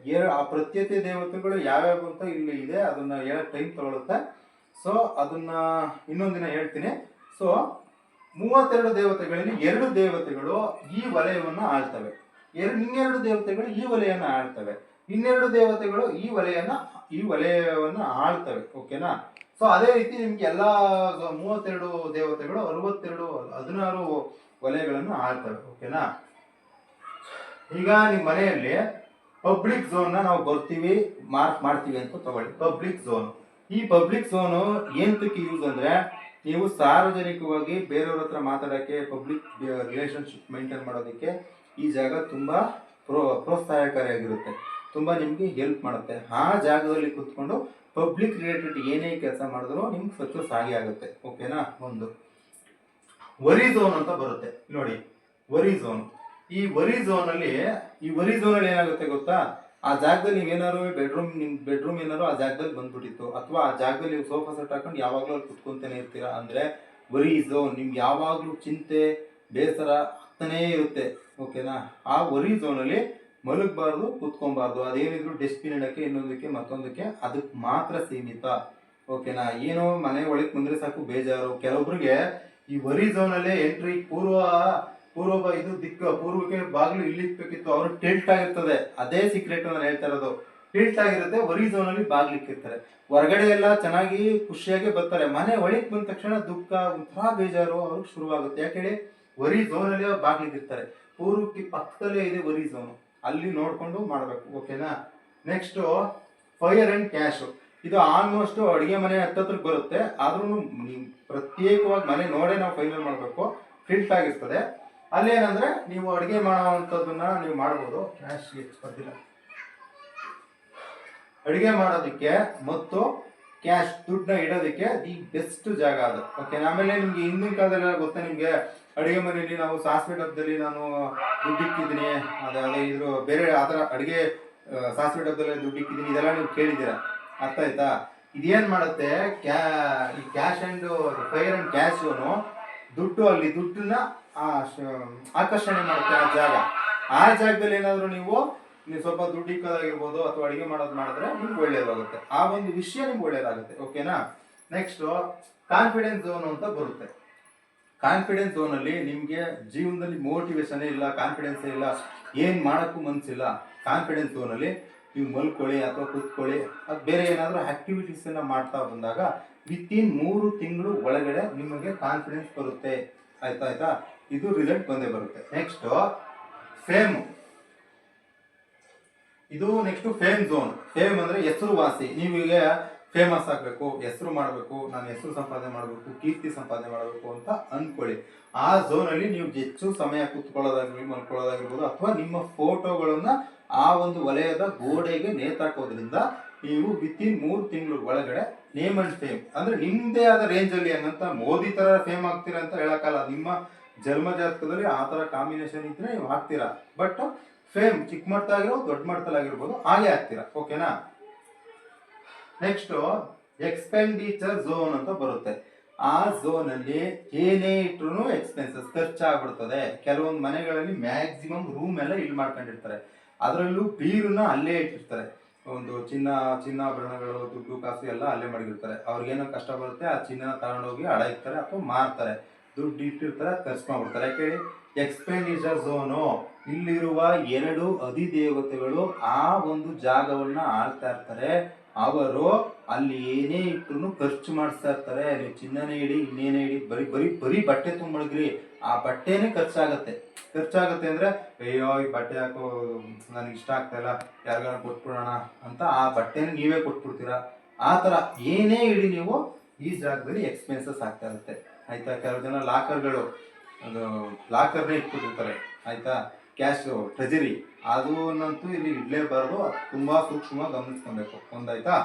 ಆ ಪ್ರತ್ಯೇಕ ದೇವತೆಗಳು ಯಾವ್ಯಾವ ಅಂತ ಇಲ್ಲಿ ಇದೆ, ಅದನ್ನ ಹೇಳಕ್ ಟೈಮ್ ತಗೊಳುತ್ತೆ. ಸೊ ಅದನ್ನ ಇನ್ನೊಂದಿನ ಹೇಳ್ತೀನಿ. ಸೊ 32 ದೇವತೆಗಳಲ್ಲಿ 2 ದೇವತೆಗಳು ಈ ವಲಯವನ್ನು ಆಳ್ತವೆ, ಇನ್ನೆರಡು ದೇವತೆಗಳು ಈ ವಲಯನ ಆಳ್ತವೆ, ಇನ್ನೆರಡು ದೇವತೆಗಳು ಈ ವಲಯವನ್ನು ಆಳ್ತವೆ. ಓಕೆನಾ? ಸೊ ಅದೇ ರೀತಿ ನಿಮ್ಗೆ ಎಲ್ಲಾ 32 ದೇವತೆಗಳು 16 ವಲಯಗಳನ್ನು ಆಳ್ತವೆ. ಓಕೆನಾ? ಈಗ ನಿಮ್ಮ ಮನೆಯಲ್ಲಿ ಪಬ್ಲಿಕ್ ಝೋನ್ ನಾವು ಬರ್ತೀವಿ, ಮಾರ್ಕ್ ಮಾಡ್ತೀವಿ ಅಂತ ತಗೊಳ್ಳಿ. ಪಬ್ಲಿಕ್ ಝೋನ್, ಈ ಪಬ್ಲಿಕ್ ಝೋನು ಏನಕ್ಕೆ ಯೂಸ್ ಅಂದ್ರೆ, ನೀವು ಸಾರ್ವಜನಿಕವಾಗಿ ಬೇರೆಯವ್ರ ಹತ್ರ ಮಾತಾಡೋಕ್ಕೆ, ಪಬ್ಲಿಕ್ ರಿಲೇಶನ್ಶಿಪ್ ಮೇಂಟೈನ್ ಮಾಡೋದಕ್ಕೆ ಈ ಜಾಗ ತುಂಬಾ ಪ್ರೋತ್ಸಾಹಕಾರಿಯಾಗಿರುತ್ತೆ, ತುಂಬಾ ನಿಮ್ಗೆ ಹೆಲ್ಪ್ ಮಾಡುತ್ತೆ. ಆ ಜಾಗದಲ್ಲಿ ಕುತ್ಕೊಂಡು ಪಬ್ಲಿಕ್ ರಿಲೇಟೆಡ್ ಏನೇ ಕೆಲಸ ಮಾಡಿದ್ರು ನಿಮ್ಗೆ ಸಕ್ಸಸ್ ಆಗಿ ಆಗುತ್ತೆ. ಓಕೆನಾ? ಒಂದು ವರಿ ಝೋನ್ ಅಂತ ಬರುತ್ತೆ ನೋಡಿ, ವರಿ ಝೋನ್. ಈ ವರಿ ಝೋನ್ ಅಲ್ಲಿ ಏನಾಗುತ್ತೆ ಗೊತ್ತಾ, ಆ ಜಾಗದಲ್ಲಿ ನೀವೇನಾದ್ರು ನಿಮ್ ಬೆಡ್ರೂಮ್ ಏನಾದ್ರು ಆ ಜಾಗದಲ್ಲಿ ಬಂದ್ಬಿಟ್ಟಿತ್ತು, ಅಥವಾ ಆ ಜಾಗದಲ್ಲಿ ನೀವು ಸೋಫಾ ಸೆಟ್ ಹಾಕೊಂಡು ಯಾವಾಗ್ಲೂ ಅಲ್ಲಿ ಕುತ್ಕೊಂತಾನೆ ಇರ್ತೀರಾ ಅಂದ್ರೆ ವರಿ ಝೋನ್. ನಿಮ್ಗೆ ಯಾವಾಗ್ಲೂ ಚಿಂತೆ, ಬೇಸರ ಆಗ್ತಾನೇ ಇರುತ್ತೆ. ಓಕೆನಾ? ಆ ವರಿ ಝೋನ್ ಅಲ್ಲಿ ಮಲಗಬಾರ್ದು, ಕುತ್ಕೊಬಾರ್ದು. ಅದೇನಿದ್ರು ಡಸ್ಟ್ಬಿನ್ ಇಡಕ್ಕೆ, ಇನ್ನೊಂದಕ್ಕೆ ಮತ್ತೊಂದಕ್ಕೆ, ಅದಕ್ಕೆ ಮಾತ್ರ ಸೀಮಿತ. ಓಕೆನಾ? ಏನೋ ಮನೆ ಒಳಗೆ ಬಂದ್ರೆ ಸಾಕು ಬೇಜಾರು. ಕೆಲವೊಬ್ರಿಗೆ ಈ ವರಿ ಝೋನ್ ಅಲ್ಲೇ ಎಂಟ್ರಿ, ಪೂರ್ವ ಇದು ಪೂರ್ವಕ್ಕೆ ಬಾಗಿಲು ಇಲ್ಲಿ ಇಕ್ಬೇಕಿತ್ತು, ಅವರು ಟಿಲ್ಟ್ ಆಗಿರ್ತದೆ. ಅದೇ ಸೀಕ್ರೆಟ್ ನಾನು ಹೇಳ್ತಾ ಇರೋದು. ಟಿಲ್ಟ್ ಆಗಿರುತ್ತೆ, ವರಿ ಝೋನ್ ಅಲ್ಲಿ ಬಾಗಿಲು ಇಕ್ಕಿರ್ತಾರೆ. ಹೊರಗಡೆ ಎಲ್ಲ ಚೆನ್ನಾಗಿ ಖುಷಿಯಾಗಿ ಬರ್ತಾರೆ, ಮನೆ ಒಳಗೆ ಬಂದ ತಕ್ಷಣ ದುಃಖ, ಒಂಥರ ಬೇಜಾರು ಅವ್ರಿಗೆ ಶುರುವಾಗುತ್ತೆ. ಯಾಕೆ ಹೇಳಿ, ವರಿ ಝೋನ್ ಅಲ್ಲಿ ಬಾಗಿಲು ಇರ್ತಾರೆ. ಪೂರ್ವಕ್ಕೆ ಪಕ್ಕದಲ್ಲೇ ಇದೆ ವರಿ ಝೋನ್, ಅಲ್ಲಿ ನೋಡ್ಕೊಂಡು ಮಾಡ್ಬೇಕು. ಓಕೆನಾ. Next fire and cash. ಇದು ಆಲ್ಮೋಸ್ಟ್ ಅಡುಗೆ ಮನೆ ಹತ್ತತ್ರಕ್ಕೆ ಬರುತ್ತೆ, ಆದ್ರೂ ನೀವು ಪ್ರತ್ಯೇಕವಾಗಿ ಮನೆ ನೋಡೇ ನಾವು ಫೈನಲ್ ಮಾಡಬೇಕು. ಫಿಲ್ಟ್ ಆಗಿರ್ತದೆ. ಅಲ್ಲೇನಂದ್ರೆ ನೀವು ಅಡುಗೆ ಮಾಡುವಂಥದ್ದನ್ನ ನೀವು ಮಾಡ್ಬೋದು. ಕ್ಯಾಶ್ ಬರ್ದಿಲ್ಲ. ಅಡುಗೆ ಮಾಡೋದಕ್ಕೆ ಮತ್ತು ಕ್ಯಾಶ್ ದುಡ್ಡನ್ನ ಇಡೋದಕ್ಕೆ ದಿ ಬೆಸ್ಟ್ ಜಾಗ ಅದು. ಓಕೆ. ಆಮೇಲೆ ನಿಮ್ಗೆ ಹಿಂದಿನ ಕಾಲದಲ್ಲೆಲ್ಲ ಗೊತ್ತಾ ನಿಮ್ಗೆ, ಅಡುಗೆ ಮನೆಯಲ್ಲಿ ನಾವು ಸಾಸಿವೆ ಡಬ್ಬದಲ್ಲಿ ನಾನು ದುಡ್ಡು ಇಕ್ಕಿದ್ದೀನಿ, ಅದೇ ಇದ್ರು ಬೇರೆ ಆ ಥರ ಅಡುಗೆ ಸಾಸಿವೆ ಡಬ್ಬದಲ್ಲಿ ದುಡ್ಡು ಇಕ್ಕಿದ್ದೀನಿ, ಇದೆಲ್ಲ ನೀವು ಕೇಳಿದ್ದೀರಾ. ಅರ್ಥ ಆಯ್ತಾ? ಇದೇನ್ ಮಾಡುತ್ತೆ, ಈ cash and fire and cash ದುಡ್ಡು, ಅಲ್ಲಿ ದುಡ್ಡನ್ನ ಆಕರ್ಷಣೆ ಮಾಡುತ್ತೆ ಆ ಜಾಗ. ಆ ಜಾಗದಲ್ಲಿ ಏನಾದ್ರು ನೀವು ಸ್ವಲ್ಪ ದುಡ್ಡು ಇಕ್ಕೋದಾಗಿರ್ಬೋದು ಅಥವಾ ಅಡುಗೆ ಮಾಡೋದು ಮಾಡಿದ್ರೆ ನಿಮ್ಗೆ ಒಳ್ಳೇದಾಗುತ್ತೆ, ಆ ಒಂದು ವಿಷಯ ನಿಮ್ಗೆ ಒಳ್ಳೇದಾಗುತ್ತೆ. ಓಕೆನಾ. ನೆಕ್ಸ್ಟ್ ಕಾನ್ಫಿಡೆನ್ಸ್ ಝೋನ್ ಅಂತ ಬರುತ್ತೆ. ಕಾನ್ಫಿಡೆನ್ಸ್ ಝೋನ್ ಅಲ್ಲಿ ನಿಮ್ಗೆ ಜೀವನದಲ್ಲಿ ಮೋಟಿವೇಶನ್ ಇಲ್ಲ, ಕಾನ್ಫಿಡೆನ್ಸ್ ಇಲ್ಲ, ಏನ್ ಮಾಡಕ್ಕೂ ಮನ್ಸಿಲ್ಲ. ಕಾನ್ಫಿಡೆನ್ಸ್ ಝೋನ್ ಅಲ್ಲಿ ನೀವು ಮಲ್ಕೊಳ್ಳಿ ಅಥವಾ ಕೂತ್ಕೊಳ್ಳಿ, ಅದು ಬೇರೆ ಏನಾದರೂ ಆಕ್ಟಿವಿಟೀಸ್ ಎಲ್ಲ ಮಾಡ್ತಾ ಬಂದಾಗ ವಿತಿನ್ 3 ತಿಂಗಳು ಒಳಗಡೆ ನಿಮಗೆ ಕಾನ್ಫಿಡೆನ್ಸ್ ಬರುತ್ತೆ. ಆಯ್ತಾ? ಇದು ರಿಸಲ್ಟ್ ಬಂದೇ ಬರುತ್ತೆ. Next fame. ಇದು ನೆಕ್ಸ್ಟ್ ಫೇಮ್ ಝೋನ್. ಫೇಮ್ ಅಂದ್ರೆ ಹೆಸರುವಾಸಿ. ನೀವೀಗ ಫೇಮಸ್ ಆಗಬೇಕು, ಹೆಸರು ಮಾಡಬೇಕು, ನಾನು ಹೆಸರು ಸಂಪಾದನೆ ಮಾಡಬೇಕು, ಕೀರ್ತಿ ಸಂಪಾದನೆ ಮಾಡಬೇಕು ಅಂತ ಅಂದ್ಕೊಳ್ಳಿ. ಆ ಝೋನ್ ಅಲ್ಲಿ ನೀವು ಹೆಚ್ಚು ಸಮಯ ಕೂತ್ಕೊಳ್ಳೋದಾಗಿರ್ಬೋದು, ಮಲ್ಕೊಳ್ಳೋದಾಗಿರ್ಬೋದು, ಅಥವಾ ನಿಮ್ಮ ಫೋಟೋಗಳನ್ನ ಆ ಒಂದು ವಲಯದ ಗೋಡೆಗೆ ನೇತಾಕೋದ್ರಿಂದ ನೀವು ವಿತಿನ್ 3 ತಿಂಗಳು ಒಳಗಡೆ ನೇಮ್ ಅಂಡ್ ಫೇಮ್, ಅಂದ್ರೆ ನಿಮ್ದೇ ಆದ ರೇಂಜ್ ಅಲ್ಲಿ, ಹಂಗಂತ ಮೋದಿ ತರ ಫೇಮ್ ಆಗ್ತೀರಾ ಅಂತ ಹೇಳಕ್ಕಲ್ಲ. ನಿಮ್ಮ ಜನ್ಮ ಜಾತಕದಲ್ಲಿ ಆ ತರ ಕಾಂಬಿನೇಷನ್ ಇದ್ರೆ ನೀವು ಆಗ್ತೀರಾ. ಬಟ್ ಫೇಮ್ ಚಿಕ್ಕ ಮಟ್ಟದಾಗಿರೋ ದೊಡ್ಡ ಮಟ್ಟದಲ್ಲಾಗಿರ್ಬೋದು, ಹಾಗೆ ಆಗ್ತೀರಾ. ಓಕೆನಾ. ನೆಕ್ಸ್ಟ್ ಎಕ್ಸ್ಪೆಂಡಿಚರ್ ಝೋನ್ ಅಂತ ಬರುತ್ತೆ. ಆ ಝೋನ್ ಅಲ್ಲಿ ಏನೇ ಇಟ್ರು ಎಕ್ಸ್ಪೆನ್ಸಸ್ ಖರ್ಚಾಗ್ಬಿಡ್ತದೆ. ಕೆಲವೊಂದು ಮನೆಗಳಲ್ಲಿ ಮ್ಯಾಕ್ಸಿಮಮ್ ರೂಮ್ ಎಲ್ಲ ಇಲ್ಲಿ ಮಾಡ್ಕೊಂಡಿರ್ತಾರೆ, ಅದರಲ್ಲೂ ಬೀರನ್ನ ಅಲ್ಲೇ ಇಟ್ಟಿರ್ತಾರೆ. ಒಂದು ಚಿನ್ನಾಭರಣಗಳು, ದುಡ್ಡು ಕಾಸು ಎಲ್ಲ ಅಲ್ಲೇ ಮಾಡಿರ್ತಾರೆ. ಅವ್ರಿಗೇನೋ ಕಷ್ಟ ಬರುತ್ತೆ, ಆ ಚಿನ್ನ ತಗೊಂಡೋಗಿ ಅಡ ಇರ್ತಾರೆ ಅಥವಾ ಮಾರ್ತಾರೆ, ದುಡ್ಡು ಇಟ್ಟಿರ್ತಾರೆ, ಖರ್ಚು ಮಾಡ್ಬಿಡ್ತಾರೆ. ಯಾಕೆ ಹೇಳಿ, ಎಕ್ಸ್ಪೆಂಡಿಚರ್ ಝೋನು. ಇಲ್ಲಿರುವ 2 ಅಧಿದೇವತೆಗಳು ಆ ಒಂದು ಜಾಗವನ್ನ ಆಳ್ತಾ ಇರ್ತಾರೆ. ಅವರು ಅಲ್ಲಿ ಏನೇ ಇಟ್ಟರು ಖರ್ಚು ಮಾಡಿಸ್ತಾ ಇರ್ತಾರೆ. ನೀವು ಚಿನ್ನನೇ ಇಡಿ, ಇನ್ನೇನೇ ಇಡಿ, ಬರೀ ಬಟ್ಟೆ ತುಂಬಳಗ್ರಿ, ಆ ಬಟ್ಟೆನೇ ಖರ್ಚಾಗತ್ತೆ ಅಂದ್ರೆ, ಅಯ್ಯೋ ಈ ಬಟ್ಟೆ ಹಾಕೋ ನನಗೆ ಇಷ್ಟ ಆಗ್ತಾ ಇಲ್ಲ, ಯಾರಿಗಾರ ಕೊಟ್ಬಿಡೋಣ ಅಂತ ಆ ಬಟ್ಟೆನ ನೀವೇ ಕೊಟ್ಬಿಡ್ತೀರಾ. ಆ ಥರ ಏನೇ ಇಡಿ ನೀವು ಈ ಜಾಗದಲ್ಲಿ ಎಕ್ಸ್ಪೆನ್ಸಸ್ ಆಗ್ತಾ ಇರುತ್ತೆ. ಆಯ್ತಾ. ಕೆಲವು ಜನ ಲಾಕರ್ನೇ ಇಟ್ಬಿಟ್ಟಿರ್ತಾರೆ. ಆಯ್ತಾ. ಕ್ಯಾಶ್ ಟ್ರೆಜರಿ ಅದನ್ನಂತೂ ಇಲ್ಲಿ ಇಡ್ಲೇಬಾರ್ದು, ತುಂಬಾ ಸೂಕ್ಷ್ಮವಾಗಿ ಗಮನಿಸ್ಕೊಬೇಕು. ಒಂದಾಯ್ತಾ.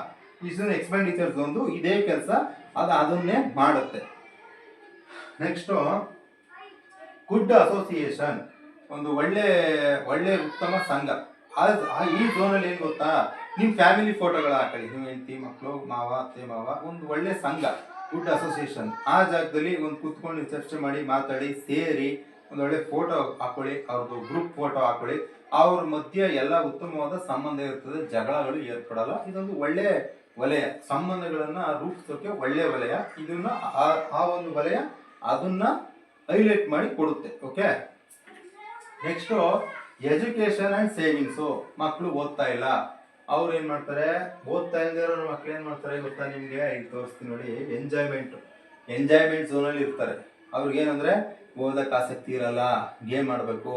ಇಷ್ಟು ಎಕ್ಸ್ಪೆಂಡಿಚರ್ಸ್ ಒಂದು ಇದೇ ಕೆಲಸ, ಅದನ್ನೇ ಮಾಡುತ್ತೆ. ನೆಕ್ಸ್ಟ್ ಗುಡ್ ಅಸೋಸಿಯೇಷನ್, ಒಂದು ಒಳ್ಳೆ ಉತ್ತಮ ಸಂಘ. ಈ ಝೋನಲ್ಲಿ ಏನ್ ಗೊತ್ತಾ, ನಿಮ್ ಫ್ಯಾಮಿಲಿ ಫೋಟೋಗಳು ಹಾಕೊಳ್ಳಿ, ನೀವು ಹೆಂಡತಿ ಮಕ್ಕಳು, ಮಾವ, ಅತ್ತೆ ಮಾವ, ಒಂದು ಒಳ್ಳೆ ಸಂಘ, ಗುಡ್ ಅಸೋಸಿಯೇಷನ್. ಆ ಜಾಗದಲ್ಲಿ ಒಂದು ಕೂತ್ಕೊಂಡು ಚರ್ಚೆ ಮಾಡಿ, ಮಾತಾಡಿ, ಸೇರಿ ಒಂದೊಳ್ಳೆ ಫೋಟೋ ಹಾಕೊಳ್ಳಿ, ಅವ್ರದ್ದು ಗ್ರೂಪ್ ಫೋಟೋ ಹಾಕೊಳ್ಳಿ. ಅವ್ರ ಮಧ್ಯೆ ಎಲ್ಲ ಉತ್ತಮವಾದ ಸಂಬಂಧ ಇರ್ತದೆ, ಜಗಳಗಳು ಏರ್ಪಡಲ್ಲ. ಇದೊಂದು ಒಳ್ಳೆ ವಲಯ, ಸಂಬಂಧಗಳನ್ನ ರೂಪಿಸೋಕೆ ಒಳ್ಳೆ ವಲಯ. ಇದನ್ನ ಆ ಒಂದು ವಲಯ ಅದನ್ನ ಹೈಲೈಟ್ ಮಾಡಿ ಕೊಡುತ್ತೆ. Okay. Next education and savings. ಮಕ್ಕಳು ಓದ್ತಾ ಇಲ್ಲ, ಅವ್ರು ಏನ್ ಮಾಡ್ತಾರೆ, ಓದ್ತಾ ಇಲ್ದಿರೋ ಮಕ್ಳು ಏನ್ ಮಾಡ್ತಾರೆ ಗೊತ್ತಾ ನಿಮ್ಗೆ, ಇಲ್ಲಿ ತೋರಿಸ್ತೀನಿ ನೋಡಿ. ಎಂಜಾಯ್ಮೆಂಟ್ ಝೋನಲ್ಲಿ ಇರ್ತಾರೆ. ಅವ್ರಿಗೇನಂದ್ರೆ ಓದಕ್ಕೆ ಆಸಕ್ತಿ ಇರಲ್ಲ, ಗೇಮ್ ಮಾಡಬೇಕು,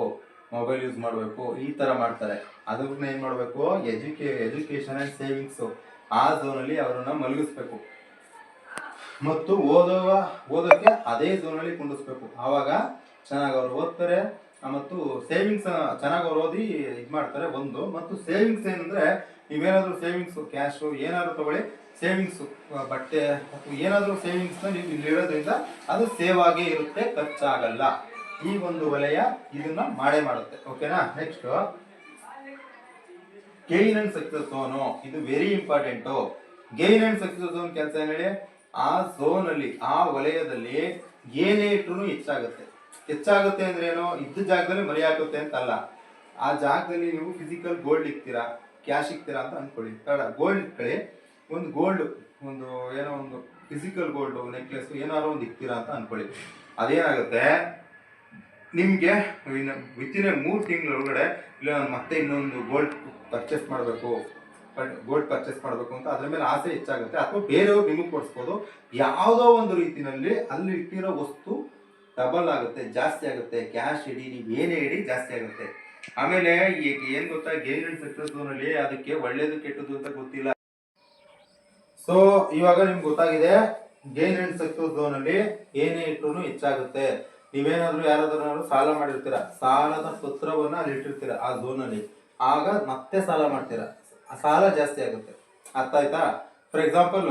ಮೊಬೈಲ್ ಯೂಸ್ ಮಾಡಬೇಕು, ಈ ತರ ಮಾಡ್ತಾರೆ. ಅದನ್ನ ಏನ್ ಮಾಡಬೇಕು, ಎಜುಕೇಶನ್ ಅಂಡ್ ಸೇವಿಂಗ್ಸು ಆ ಝೋನಲ್ಲಿ ಅವರನ್ನ ಮಲಗಿಸ್ಬೇಕು ಮತ್ತು ಓದೋಕ್ಕೆ ಅದೇ ಝೋನಲ್ಲಿ ಕುಂಡಿಸ್ಬೇಕು. ಆವಾಗ ಚೆನ್ನಾಗಿ ಅವ್ರು ಓದ್ತಾರೆ ಮತ್ತು ಸೇವಿಂಗ್ಸ್ ಚೆನ್ನಾಗಿ ಅವ್ರು ಓದಿ ಇದು ಮಾಡ್ತಾರೆ. ಒಂದು ಮತ್ತು ಸೇವಿಂಗ್ಸ್ ಏನಂದ್ರೆ, ನೀವೇನಾದ್ರೂ ಸೇವಿಂಗ್ಸ್ ಕ್ಯಾಶು ಏನಾದ್ರು ತಗೊಳ್ಳಿ, ಸೇವಿಂಗ್ಸ್ ಬಟ್ಟೆ ಅಥವಾ ಏನಾದರೂ ಸೇವಿಂಗ್ಸ್ನ ನೀವು ಇಲ್ಲಿರೋದ್ರಿಂದ ಅದು ಸೇವ್ ಆಗೇ ಇರುತ್ತೆ, ಖರ್ಚಾಗಲ್ಲ. ಈ ಒಂದು ವಲಯ ಇದನ್ನ ಮಾಡುತ್ತೆ. ಓಕೆನಾ. Next gain and success zone. ಇದು very important. Gain and success zone ಕೆಲಸ ಏನ್ ಹೇಳಿ, ಆ ಝೋನ್ ಅಲ್ಲಿ ಆ ವಲಯದಲ್ಲಿ ಏನೇ ಇಟ್ರು ಹೆಚ್ಚಾಗುತ್ತೆ ಅಂದ್ರೆ ಏನೋ, ಇದ್ದ ಜಾಗದಲ್ಲಿ ಮರಿ ಹಾಕುತ್ತೆ ಅಂತ ಅಲ್ಲ. ಆ ಜಾಗದಲ್ಲಿ ನೀವು ಫಿಸಿಕಲ್ ಗೋಲ್ಡ್ ಇಕ್ತೀರಾ, ಕ್ಯಾಶ್ ಇಕ್ತೀರಾ ಅಂತ ಅನ್ಕೊಳ್ಳಿ. ಗೋಲ್ಡ್ ಇಟ್ಕೊಳ್ಳಿ, ಒಂದು ಏನೋ ಒಂದು ಫಿಸಿಕಲ್ ಗೋಲ್ಡ್ ನೆಕ್ಲೆಸ್ ಏನಾದ್ರು ಒಂದು ಇಕ್ತೀರಾ ಅಂತ ಅನ್ಕೊಳ್ಳಿ. ಅದೇನಾಗುತ್ತೆ, ನಿಮಗೆ ವಿತಿನ್ 3 ತಿಂಗಳೊಳಗಡೆ ಇಲ್ಲ ನಾನು ಮತ್ತೆ ಇನ್ನೊಂದು ಗೋಲ್ಡ್ ಪರ್ಚೇಸ್ ಮಾಡಬೇಕು ಅಂತ ಅದ್ರ ಮೇಲೆ ಆಸೆ ಹೆಚ್ಚಾಗುತ್ತೆ, ಅಥವಾ ಬೇರೆಯವ್ರು ನಿಮಗೆ ಕೊಡಿಸ್ಬೋದು. ಯಾವುದೋ ಒಂದು ರೀತಿಯಲ್ಲಿ ಅಲ್ಲಿ ಇಟ್ಟಿರೋ ವಸ್ತು ಡಬಲ್ ಆಗುತ್ತೆ, ಜಾಸ್ತಿ ಆಗುತ್ತೆ. ಕ್ಯಾಶ್ ಇಡಿ, ನೀವು ಏನೇ ಇಡಿ ಜಾಸ್ತಿ ಆಗುತ್ತೆ. ಆಮೇಲೆ ಈಗ ಏನು ಗೊತ್ತಾ, ಗೇನ್ ಅಂಡ್ ಸಕ್ಸಸ್ ಝೋನಲ್ಲಿ ಅದಕ್ಕೆ ಒಳ್ಳೇದು ಕೆಟ್ಟದ್ದು ಅಂತ ಗೊತ್ತಿಲ್ಲ. ಸೊ ಇವಾಗ ನಿಮ್ಗೆ ಗೊತ್ತಾಗಿದೆ, ಗೇನ್ ಅಂಡ್ ಸಕ್ಸಸ್ ಝೋನಲ್ಲಿ ಏನೇ ಇಟ್ಟರು ಹೆಚ್ಚಾಗುತ್ತೆ. ನೀವೇನಾದ್ರೂ ಯಾರಾದ್ರೂ ಸಾಲ ಮಾಡಿರ್ತೀರಾ, ಸಾಲದ ಪತ್ರವನ್ನ ಅಲ್ಲಿ ಇಟ್ಟಿರ್ತೀರಾ ಆ ಝೋನಲ್ಲಿ, ಆಗ ಮತ್ತೆ ಸಾಲ ಮಾಡ್ತೀರಾ, ಸಾಲ ಜಾಸ್ತಿ ಆಗುತ್ತೆ. ಅರ್ಥ ಆಯ್ತಾ? ಫಾರ್ ಎಕ್ಸಾಂಪಲ್,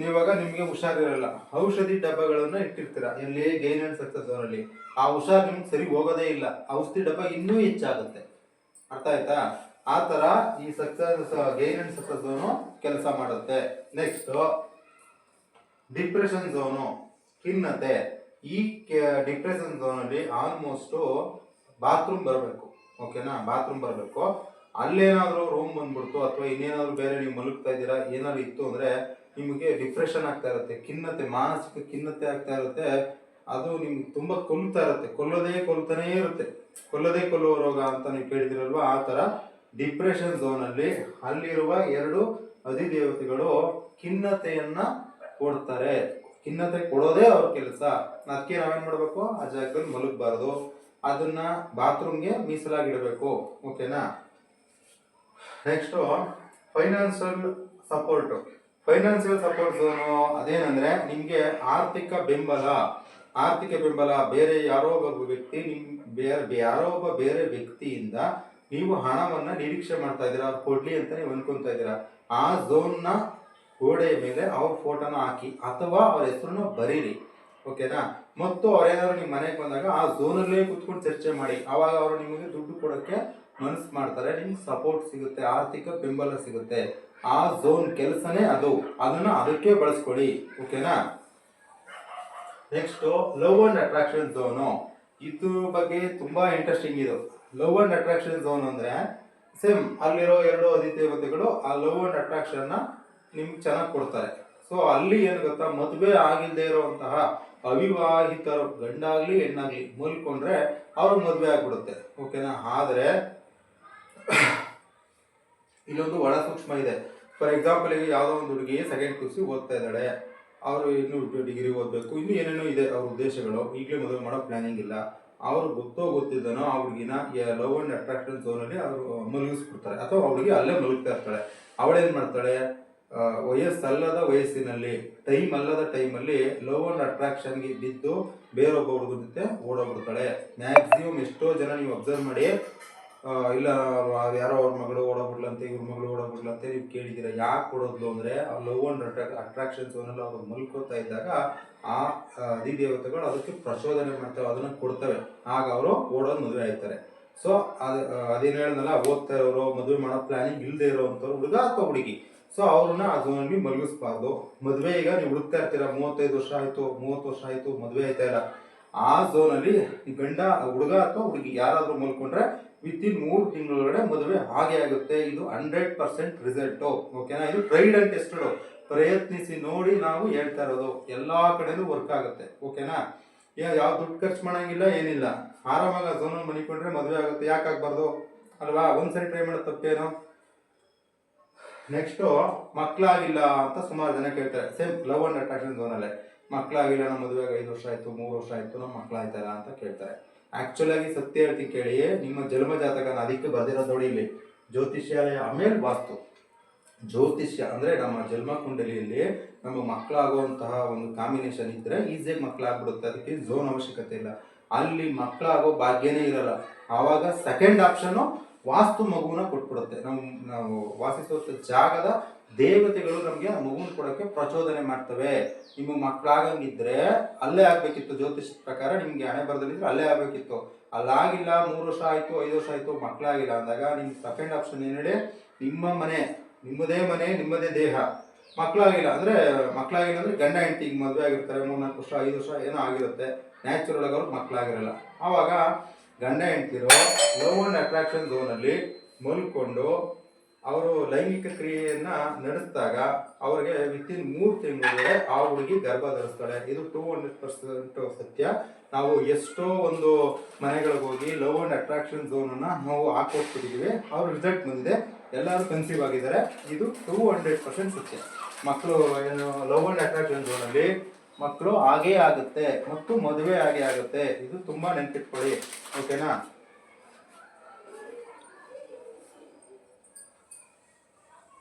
ನೀವಾಗ ನಿಮ್ಗೆ ಹುಷಾರಿರಲ್ಲ, ಔಷಧಿ ಡಬ್ಬಗಳನ್ನ ಇಟ್ಟಿರ್ತೀರಾ ಎಲ್ಲಿ, ಗೇನ್ ಅಂಡ್ ಸಕ್ಸಸ್ ಝೋನಲ್ಲಿ. ಆ ಹುಷಾರ್ ನಿಮ್ಗೆ ಸರಿ ಹೋಗೋದೇ ಇಲ್ಲ, ಔಷಧಿ ಡಬ್ಬ ಇನ್ನೂ ಹೆಚ್ಚಾಗುತ್ತೆ. ಅರ್ಥ ಆಯ್ತಾ? ಆ ತರ ಈ success gain and success zone ಕೆಲಸ ಮಾಡುತ್ತೆ. ನೆಕ್ಸ್ಟ್ ಡಿಪ್ರೆಷನ್ ಝೋನು, ಖಿನ್ನತೆ. ಈ ಡಿಪ್ರೆಷನ್ ಝೋನಲ್ಲಿ ಆಲ್ಮೋಸ್ಟ್ ಬಾತ್ರೂಮ್ ಬರಬೇಕು. ಓಕೆನಾ? ಬಾತ್ರೂಮ್ ಬರಬೇಕು. ಅಲ್ಲೇನಾದ್ರೂ ರೂಮ್ ಬಂದ್ಬಿಡ್ತು ಅಥವಾ ಇನ್ನೇನಾದ್ರೂ ಬೇರೆ ನೀವು ಮಲಗ್ತಾ ಇದ್ದೀರಾ, ಏನಾದ್ರು ಇತ್ತು ಅಂದ್ರೆ ನಿಮಗೆ ಡಿಪ್ರೆಷನ್ ಆಗ್ತಾ ಇರುತ್ತೆ, ಖಿನ್ನತೆ, ಮಾನಸಿಕ ಖಿನ್ನತೆ ಆಗ್ತಾ ಇರುತ್ತೆ. ಅದು ನಿಮ್ಗೆ ತುಂಬಾ ಕೊಲ್ತಾ ಇರುತ್ತೆ, ಕೊಲ್ಲತಾನೇ ಇರುತ್ತೆ. ಕೊಲ್ಲುವ ರೋಗ ಅಂತ ನೀವು ಕೇಳಿದಿರಲ್ವಾ, ಆ ತರ ಡಿಪ್ರೆಷನ್ ಝೋನ್ ಅಲ್ಲಿ ಅಲ್ಲಿರುವ 2 ಅಧಿದೇವತೆಗಳು ಖಿನ್ನತೆಯನ್ನ ಕೊಡ್ತಾರೆ. ಖಿನ್ನತೆ ಕೊಡೋದೇ ಅವ್ರ ಕೆಲಸ. ಅದಕ್ಕೆ ನಾವೇನ್ ಮಾಡ್ಬೇಕು, ಆ ಜಾಗದಲ್ಲಿ ಮಲಗಬಾರ್ದು, ಅದನ್ನ ಬಾತ್ರೂಮ್ಗೆ ಮೀಸಲಾಗಿಡಬೇಕು. ಓಕೆನಾ? Next financial support. Financial support zone ಅದೇನಂದ್ರೆ ನಿಮ್ಗೆ ಆರ್ಥಿಕ ಬೆಂಬಲ. ಬೇರೆ ಯಾರೋ ಒಬ್ಬ ವ್ಯಕ್ತಿ ಬೇರೆ ವ್ಯಕ್ತಿಯಿಂದ ನೀವು ಹಣವನ್ನ ನಿರೀಕ್ಷೆ ಮಾಡ್ತಾ ಇದ್ದೀರಾ, ಅವ್ರು ಕೊಡ್ಲಿ ಅಂತ ನೀವು ಅನ್ಕೊಂತಾ ಇದ್ದೀರಾ. ಆ ಝೋನ್ನ ಗೋಡೆಯ ಮೇಲೆ ಅವ್ರ ಫೋಟೋನ ಹಾಕಿ ಅಥವಾ ಅವ್ರ ಹೆಸರನ್ನ ಬರೀರಿ. ಓಕೆನಾ? ಮತ್ತು ಅವ್ರೇನಾದ್ರು ನಿಮ್ಮ ಮನೆಗೆ ಬಂದಾಗ ಆ ಝೋನಲ್ಲೇ ಕುತ್ಕೊಂಡು ಚರ್ಚೆ ಮಾಡಿ, ಆವಾಗ ಅವರು ನಿಮಗೆ ದುಡ್ಡು ಕೊಡೋಕ್ಕೆ ಮನಸ್ಸು ಮಾಡ್ತಾರೆ, ನಿಮ್ಗೆ ಸಪೋರ್ಟ್ ಸಿಗುತ್ತೆ, ಆರ್ಥಿಕ ಬೆಂಬಲ ಸಿಗುತ್ತೆ. ಆ ಝೋನ್ ಕೆಲಸನೇ ಅದು, ಅದನ್ನ ಅದಕ್ಕೆ ಬಳಸ್ಕೊಳ್ಳಿ. ಓಕೆನಾ? Next love and attraction zone. ಇದ್ರ ಬಗ್ಗೆ ತುಂಬಾ ಇಂಟ್ರೆಸ್ಟಿಂಗ್ ಇದು. ಲವ್ ಅಂಡ್ ಅಟ್ರಾಕ್ಷನ್ ಝೋನ್ ಅಂದ್ರೆ ಸೇಮ್ ಅಲ್ಲಿರೋ 2 ಅಧಿದೇವತೆಗಳು ಆ ಲವ್ ಅಂಡ್ ಅಟ್ರಾಕ್ಷನ್ ನಿಮ್ಗೆ ಚೆನ್ನಾಗಿ ಕೊಡ್ತಾರೆ. ಸೊ ಅಲ್ಲಿ ಏನು ಗೊತ್ತಾ, ಮದುವೆ ಆಗಿಲ್ಲದೆ ಇರುವಂತಹ ಅವಿವಾಹಿತರು, ಗಂಡಾಗ್ಲಿ ಹೆಣ್ಣಾಗ್ಲಿ ಮಲ್ಕೊಂಡ್ರೆ ಅವ್ರಿಗೆ ಮದುವೆ ಆಗ್ಬಿಡುತ್ತೆ. ಓಕೆನಾ? ಆದ್ರೆ ಇಲ್ಲೊಂದು ಒಳ ಸೂಕ್ಷ್ಮ ಇದೆ. ಫಾರ್ ಎಕ್ಸಾಂಪಲ್, ಈಗ ಯಾವುದೋ ಒಂದು ಹುಡುಗಿ ಸೆಕೆಂಡ್ PUC ಓದ್ತಾ ಇದ್ದಾಳೆ, ಅವರು ಇನ್ನೂ ಡಿಗ್ರಿ ಓದಬೇಕು, ಇನ್ನೂ ಏನೇನೋ ಇದೆ ಅವ್ರ ಉದ್ದೇಶಗಳು, ಈಗಲೇ ಮದುವೆ ಮಾಡೋ ಪ್ಲಾನಿಂಗ್ ಇಲ್ಲ. ಅವ್ರು ಗೊತ್ತಿದ್ದಾನೋ ಆ ಹುಡುಗಿನ ಲವ್ ಅಂಡ್ ಅಟ್ರಾಕ್ಷನ್ ಝೋನಲ್ಲಿ ಅವರು ಮಲಗಿಸ್ಬಿಡ್ತಾರೆ, ಅಥವಾ ಹುಡುಗಿ ಅಲ್ಲೇ ಮಲಗ್ತಾ ಇರ್ತಾಳೆ. ಅವಳೇನ್ ಮಾಡ್ತಾಳೆ, ವಯಸ್ಸಲ್ಲದ ವಯಸ್ಸಿನಲ್ಲಿ, ಟೈಮ್ ಅಲ್ಲದ ಟೈಮಲ್ಲಿ ಲವ್ ಅಂಡ್ ಅಟ್ರಾಕ್ಷನ್ಗೆ ಬಿದ್ದು ಬೇರೊಬ್ಬ ಹುಡುಗನ ಜೊತೆ ಓಡೋಗ್ಬಿಡ್ತಾಳೆ. ಮ್ಯಾಕ್ಸಿಮಮ್ ಎಷ್ಟೋ ಜನ ನೀವು ಅಬ್ಸರ್ವ್ ಮಾಡಿ, ಇಲ್ಲ ಯಾರೋ ಅವ್ರ ಮಗಳು ಓಡೋಗ್ಬಿಡ್ಲಂತೆ, ಇವ್ರ ಮಗಳು ಓಡೋಗ್ಬಿಡ್ಲಂತೆ ನೀವು ಕೇಳಿದ್ದೀರಾ. ಯಾಕೆ ಓಡೋದ್ಲು ಅಂದ್ರೆ ಲವ್ ಅಂಡ್ ಅಟ್ರಾಕ್ಷನ್ ಝೋನಲ್ಲಿ ಅವ್ರು ಮಲ್ಕೋತಾ ಇದ್ದಾಗ ಆ ಅಧಿದೇವತೆಗಳು ಅದಕ್ಕೆ ಪ್ರಚೋದನೆ ಮಾಡ್ತವೆ, ಅದನ್ನ ಕೊಡ್ತವೆ, ಆಗ ಅವರು ಓಡೋದು ಮದುವೆ ಆಯ್ತಾರೆ. ಸೊ ಅದೇನು ಹೇಳಿದ್ನಲ್ಲ, ಓದ್ತಾ ಇರೋರು, ಮದುವೆ ಮಾಡೋ ಪ್ಲಾನಿಂಗ್ ಇಲ್ಲದೆ ಇರೋವಂಥವ್ರು ಹುಡುಗ ಅಥವಾ ಹುಡುಗಿ, ಸೊ ಅವ್ರನ್ನ ಆ ಝೋನಲ್ಲಿ ಮಲಗಿಸ್ಬಾರ್ದು. ಮದುವೆ ಈಗ ನೀವು ಹುಡುಕ್ತಾ ಇರ್ತೀರಾ, 35 ವರ್ಷ ಆಯ್ತು, 30 ವರ್ಷ ಆಯ್ತು, ಮದುವೆ ಆಯ್ತಾ ಇಲ್ಲ, ಆ ಝೋನಲ್ಲಿ ಹುಡುಗ ಅಥವಾ ಹುಡುಗಿ ಯಾರಾದ್ರೂ ಮಲ್ಕೊಂಡ್ರೆ ವಿತಿನ್ 3 ತಿಂಗಳೊಳಗಡೆ ಮದುವೆ ಹಾಗೆ ಆಗುತ್ತೆ. ಇದು 100% ರಿಸಲ್ಟ್. ಓಕೆನಾ? ಇದು ಟ್ರೈಡ್ ಅಂಡ್ ಟೆಸ್ಟೆಡ್, ಪ್ರಯತ್ನಿಸಿ ನೋಡಿ ನಾವು ಹೇಳ್ತಾ ಇರೋದು. ಎಲ್ಲಾ ಕಡೆನೂ ವರ್ಕ್ ಆಗುತ್ತೆ. ಓಕೆನಾ? ಯಾವ ದುಡ್ಡು ಖರ್ಚು ಮಾಡಂಗಿಲ್ಲ, ಏನಿಲ್ಲ, ಆರಾಮಾಗಿ ಆ ಝೋನಲ್ಲಿ ಮನಿಕೊಂಡ್ರೆ ಮದುವೆ ಆಗುತ್ತೆ. ಯಾಕಾಗಬಾರ್ದು ಅಲ್ವಾ? ಒಂದ್ಸರಿ ಟ್ರೈ ಮಾಡೋ ತಪ್ಪೇನು? ನೆಕ್ಸ್ಟ್ ಮಕ್ಕಳಾಗಿಲ್ಲ ಅಂತ ಸುಮಾರು ಜನ ಕೇಳ್ತಾರೆ. ಸೇಮ್ ಲವ್ ಅಂಡ್ ಅಟ್ರಾಕ್ಷನ್ ಝೋನಲ್ಲೇ ಮಕ್ಕಳಾಗಿಲ್ಲ, ನಮ್ಮ ಮದುವೆಗೆ 5 ವರ್ಷ ಆಯ್ತು, 3 ವರ್ಷ ಆಯ್ತು, ನಮ್ಮ ಮಕ್ಕಳಾಯ್ತಲ್ಲ ಅಂತ ಕೇಳ್ತಾರೆ. ಆಕ್ಚುಲ್ ಆಗಿ ಸತ್ಯ ಹೇಳ್ತೀನಿ ಕೇಳಿ, ನಿಮ್ಮ ಜನ್ಮ ಜಾತಕನ ಅದಕ್ಕೆ ಬರ್ದಿರೋದು ನೋಡಿ ಇಲ್ಲಿ. ಜ್ಯೋತಿಷ್ಯಾಲಯ ಆಮೇಲೆ ವಾಸ್ತು. ಜ್ಯೋತಿಷ್ಯ ಅಂದ್ರೆ ನಮ್ಮ ಜನ್ಮ ಕುಂಡಲಿಯಲ್ಲಿ ನಮ್ಮ ಮಕ್ಕಳಾಗುವಂತಹ ಒಂದು ಕಾಂಬಿನೇಷನ್ ಇದ್ರೆ ಈಸಿಯಾಗಿ ಮಕ್ಕಳಾಗ್ಬಿಡುತ್ತೆ. ಅದಕ್ಕೆ ಝೋನ್ ಅವಶ್ಯಕತೆ ಇಲ್ಲ. ಅಲ್ಲಿ ಮಕ್ಕಳಾಗೋ ಭಾಗ್ಯನೇ ಇರಲ್ಲ, ಆವಾಗ ಸೆಕೆಂಡ್ ಆಪ್ಷನ್ ವಾಸ್ತು ಮಗುವನ್ನ ಕೊಟ್ಬಿಡುತ್ತೆ. ನಾವು ವಾಸಿಸುವ ಜಾಗದ ದೇವತೆಗಳು ನಮಗೆ ಮಗುವನ್ನ ಕೊಡೋಕ್ಕೆ ಪ್ರಚೋದನೆ ಮಾಡ್ತವೆ. ನಿಮಗೆ ಮಕ್ಕಳಾಗಂಗಿದ್ರೆ ಅಲ್ಲೇ ಆಗ್ಬೇಕಿತ್ತು. ಜ್ಯೋತಿಷ್ ಪ್ರಕಾರ ನಿಮ್ಗೆ ಹಣೆ ಬರದಲ್ಲಿದ್ರೆ ಅಲ್ಲೇ ಆಗ್ಬೇಕಿತ್ತು. ಅಲ್ಲಾಗಿಲ್ಲ, 3 ವರ್ಷ ಆಯ್ತು, 5 ವರ್ಷ ಆಯ್ತು, ಮಕ್ಕಳಾಗಿಲ್ಲ ಅಂದಾಗ ನಿಮ್ಗೆ ಸೆಕೆಂಡ್ ಆಪ್ಷನ್ ಏನು ಹೇಳಿ, ನಿಮ್ಮ ಮನೆ, ನಿಮ್ಮದೇ ಮನೆ, ನಿಮ್ಮದೇ ದೇಹ. ಮಕ್ಕಳಾಗಿಲ್ಲ ಅಂದ್ರೆ ಗಂಡ ಹೆಂಡತಿ ಈಗ ಮದುವೆ ಆಗಿರ್ತಾರೆ, 3-4 ವರ್ಷ, 5 ವರ್ಷ ಏನೋ ಆಗಿರುತ್ತೆ, ನ್ಯಾಚುರಲ್ ಆಗಿ ಅವ್ರಿಗೆ ಮಕ್ಕಳಾಗಿರಲ್ಲ. ಆವಾಗ ಗಂಡ ಹೆಂಡತಿರೋ ಲವ್ ಅಂಡ್ ಅಟ್ರಾಕ್ಷನ್ ಝೋನಲ್ಲಿ ಮಲ್ಕೊಂಡು ಅವರು ಲೈಂಗಿಕ ಕ್ರಿಯೆಯನ್ನ ನಡೆಸಿದಾಗ ಅವ್ರಿಗೆ ವಿತಿನ್ 3 ತಿಂಗಳೊಳಗೆ ಆ ಹುಡುಗಿ ಗರ್ಭ ಧರಿಸ್ತಾಳೆ. ಇದು 200% ಸತ್ಯ. ನಾವು ಎಷ್ಟೋ ಒಂದು ಮನೆಗಳಿಗೆ ಹೋಗಿ ಲವ್ ಅಂಡ್ ಅಟ್ರಾಕ್ಷನ್ ಝೋನ್ ಅನ್ನ ನಾವು ಹಾಕೊಟ್ಬಿಟ್ಟಿದೀವಿ, ಅವ್ರ ರಿಸಲ್ಟ್ ಬಂದಿದೆ, ಎಲ್ಲರೂ ಕನ್ಸೀವ್ ಆಗಿದ್ದಾರೆ. ಇದು 200% ಸತ್ಯ. ಮಕ್ಕಳು ಏನು ಲವ್ ಅಂಡ್ ಅಟ್ರಾಕ್ಷನ್ ಝೋನ್ ಅಲ್ಲಿ ಮಕ್ಕಳು ಹಾಗೇ ಆಗುತ್ತೆ ಮತ್ತು ಮದುವೆ ಹಾಗೆ ಆಗುತ್ತೆ. ಇದು ತುಂಬಾ ನೆನ್ಪಿಟ್ಕೊಳ್ಳಿ, ಓಕೆನಾ.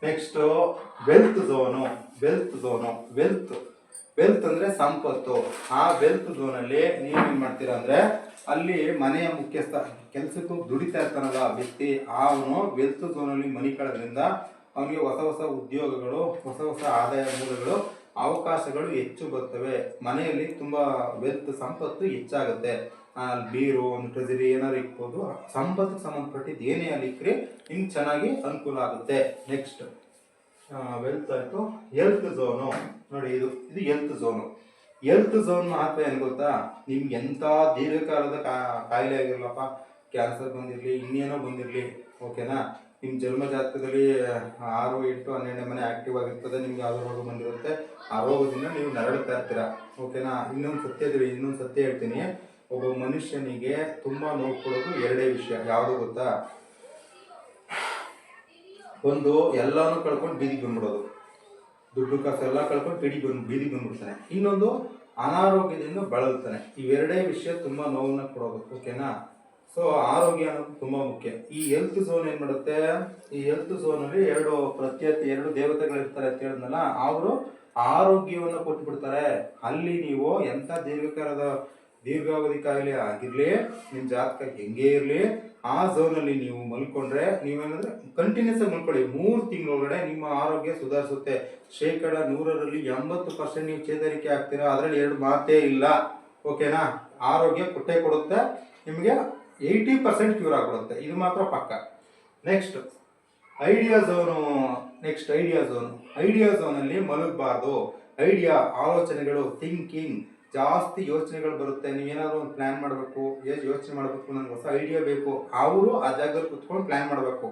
Next wealth zone. ವೆಲ್ತ್ ಅಂದ್ರೆ ಸಂಪತ್ತು. ಆ ವೆಲ್ತ್ ಝೋನ್ ಅಲ್ಲಿ ನೀವೇನ್ ಮಾಡ್ತೀರಾ ಅಂದ್ರೆ, ಅಲ್ಲಿ ಮನೆಯ ಮುಖ್ಯಸ್ಥ ಕೆಲ್ಸಕ್ಕೂ ದುಡಿತಾ ಇರ್ತಾನಲ್ಲ ವ್ಯಕ್ತಿ, ಅವನು ವೆಲ್ತ್ ಝೋನ್ ಅಲ್ಲಿ ಮನಿ ಕಳೆದ್ರಿಂದ ಅವನಿಗೆ ಹೊಸ ಹೊಸ ಉದ್ಯೋಗಗಳು, ಹೊಸ ಹೊಸ ಆದಾಯ ಮೂಲಗಳು, ಅವಕಾಶಗಳು ಹೆಚ್ಚು ಬರ್ತವೆ. ಮನೆಯಲ್ಲಿ ತುಂಬಾ ವೆಲ್ತ್ ಸಂಪತ್ತು ಹೆಚ್ಚಾಗುತ್ತೆ. ಬೀರು, ಒಂದು ಟ್ರೆಜರಿ ಏನಾದ್ರು ಇಕ್ಬೋದು. ಸಂಪತ್ತು ಸಂಬಂಧಪಟ್ಟಿದ್ದು ಏನೇ ಅಲ್ಲಿ ಇಕ್ರಿ ನಿಮ್ಗೆ ಚೆನ್ನಾಗಿ ಅನುಕೂಲ ಆಗುತ್ತೆ. ನೆಕ್ಸ್ಟ್ ವೆಲ್ತ್ ಆಯ್ತು. ಹೆಲ್ತ್ ಝೋನು ನೋಡಿ, ಇದು ಹೆಲ್ತ್ ಝೋನ್ ಮಹತ್ವ ಏನು ಗೊತ್ತಾ? ನಿಮ್ಗೆ ಎಂಥ ದೀರ್ಘಕಾಲದ ಕಾಯಿಲೆ ಆಗಿರಲಪ್ಪ, ಕ್ಯಾನ್ಸರ್ ಬಂದಿರಲಿ, ಇನ್ನೇನೋ ಬಂದಿರಲಿ, ಓಕೆನಾ, ನಿಮ್ಮ ಜನ್ಮ ಜಾತಕದಲ್ಲಿ 6, 8, 12ನೇ ಮನೆ ಆಕ್ಟಿವ್ ಆಗಿರ್ತದೆ, ನಿಮ್ಗೆ ಯಾವುದೋ ರೋಗ ಬಂದಿರುತ್ತೆ, ಆ ರೋಗದಿಂದ ನೀವು ನರಳುತ್ತಾ ಇರ್ತೀರಾ, ಓಕೆನಾ. ಇನ್ನೊಂದು ಸತ್ಯ ಹೇಳ್ತೀನಿ. ಒಬ್ಬ ಮನುಷ್ಯನಿಗೆ ತುಂಬಾ ನೋವು ಕೊಡೋದು 2 ವಿಷಯ. ಯಾವುದು ಗೊತ್ತಾ? ಒಂದು, ಎಲ್ಲಾನು ಕಳ್ಕೊಂಡು ಬೀದಿಗೆ ಬಂದ್ಬಿಡೋದು, ದುಡ್ಡು ಕಾಸು ಎಲ್ಲ ಕಳ್ಕೊಂಡು ಬೀದಿಗೆ ಬಂದ್ಬಿಡ್ತಾನೆ. ಇನ್ನೊಂದು, ಅನಾರೋಗ್ಯದಿಂದ ಬಳಲ್ತಾನೆ. ಇವೆರಡೇ ವಿಷಯ ತುಂಬಾ ನೋವನ್ನ ಕೊಡೋದು, ಓಕೆನಾ. ಸೊ ಆರೋಗ್ಯ ಅನ್ನೋದು ತುಂಬಾ ಮುಖ್ಯ. ಈ ಹೆಲ್ತ್ ಝೋನ್ ಏನ್ ಮಾಡುತ್ತೆ? ಈ ಹೆಲ್ತ್ ಝೋನ್ ಅಲ್ಲಿ 2 ದೇವತೆಗಳು ಇರ್ತಾರೆ ಅಂತ ಹೇಳಿದ್ನಲ್ಲ, ಅವರು ಆರೋಗ್ಯವನ್ನು ಕೊಟ್ಟು ಬಿಡ್ತಾರೆ. ಅಲ್ಲಿ ನೀವು ಎಂತ ದೀರ್ಘಾವಧಿ ಕಾಯಿಲೆ ಆಗಿರ್ಲಿ, ನಿಮ್ ಜಾತಕ ಹೆಂಗೆ ಇರ್ಲಿ, ಆ ಝೋನ್ ಅಲ್ಲಿ ನೀವು ಮಲ್ಕೊಂಡ್ರೆ, ನೀವೇನಂದ್ರೆ ಕಂಟಿನ್ಯೂಸ್ ಆಗಿ ಮಲ್ಕೊಳ್ಳಿ, 3 ತಿಂಗಳೊಳಗಡೆ ನಿಮ್ಮ ಆರೋಗ್ಯ ಸುಧಾರಿಸುತ್ತೆ. 100ರಲ್ಲಿ 80% ನೀವು ಚೇತರಿಕೆ ಆಗ್ತೀರಾ. ಅದರಲ್ಲಿ 2 ಮಾತೇ ಇಲ್ಲ, ಓಕೆನಾ. ಆರೋಗ್ಯ ಕೊಡುತ್ತೆ ನಿಮಗೆ. 80% ಕ್ಯೂರ್ ಆಗಿಬಿಡುತ್ತೆ, ಇದು ಮಾತ್ರ ಪಕ್ಕ. ನೆಕ್ಸ್ಟ್ ಐಡಿಯಾ ಝೋನ್ ಅಲ್ಲಿ ಮಲಗಬಾರ್ದು. ಆಲೋಚನೆಗಳು, ಥಿಂಕಿಂಗ್, ಜಾಸ್ತಿ ಯೋಚನೆಗಳು ಬರುತ್ತೆ. ನೀವೇನಾದ್ರು ಒಂದು ಪ್ಲಾನ್ ಮಾಡಬೇಕು, ಯೋಚನೆ ಮಾಡಬೇಕು, ನನಗೆ ಹೊಸ ಐಡಿಯಾ ಬೇಕು, ಅವರು ಆ ಜಾಗದಲ್ಲಿ ಕುತ್ಕೊಂಡು ಪ್ಲಾನ್ ಮಾಡಬೇಕು,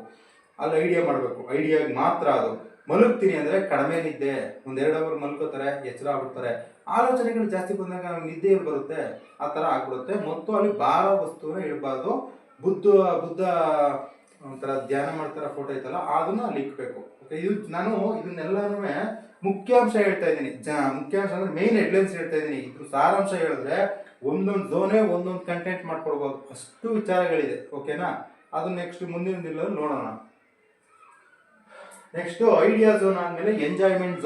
ಅಲ್ಲಿ ಐಡಿಯಾ ಮಾಡಬೇಕು. ಐಡಿಯಾಗೆ ಮಾತ್ರ ಅದು. ಮಲಗ್ತೀನಿ ಅಂದ್ರೆ ಕಡಿಮೆ ನಿದ್ದೆ, 1-2 ಅವರ್ ಮಲ್ಕೋತಾರೆ, ಎಚ್ಚರ ಆಗ್ಬಿಡ್ತಾರೆ. ಆಲೋಚನೆಗಳು ಜಾಸ್ತಿ ಬಂದಾಗ ನಿದ್ದೆ ಬರುತ್ತೆ, ಆ ಥರ ಆಗ್ಬಿಡುತ್ತೆ. ಮತ್ತು ಅಲ್ಲಿ ಭಾರ ವಸ್ತುವನ್ನ ಇಡಬಾರ್ದು. ಬುದ್ಧ ಒಂಥರ ಧ್ಯಾನ ಮಾಡ್ತಾರ ಫೋಟೋ ಐತಲ್ಲ, ಅದನ್ನ ಅಲ್ಲಿ ಇಕ್ಬೇಕು. ನಾನು ಇದನ್ನೆಲ್ಲಾನು ಮುಖ್ಯಾಂಶ ಹೇಳ್ತಾ ಇದ್ದೀನಿ. ಮುಖ್ಯಾಂಶ ಅಂದ್ರೆ ಮೇನ್ ಹೆಡ್ಲೈನ್ಸ್ ಹೇಳ್ತಾ ಇದ್ದೀನಿ. ಇದ್ರ ಸಾರಾಂಶ ಹೇಳಿದ್ರೆ ಒಂದೊಂದು ಝೋನೇ ಒಂದೊಂದು ಕಂಟೆಂಟ್ ಮಾಡ್ಕೊಡ್ಬೋದು, ಅಷ್ಟು ವಿಚಾರಗಳಿದೆ, ಓಕೆನಾ. ಅದು ನೆಕ್ಸ್ಟ್ ಮುಂದಿನ ದಿನದಲ್ಲಿ ನೋಡೋಣ. ನೆಕ್ಸ್ಟ್ ಐಡಿಯಾ ಝೋನ್ ಆದ್ಮೇಲೆ ಎಂಜಾಯ್ಮೆಂಟ್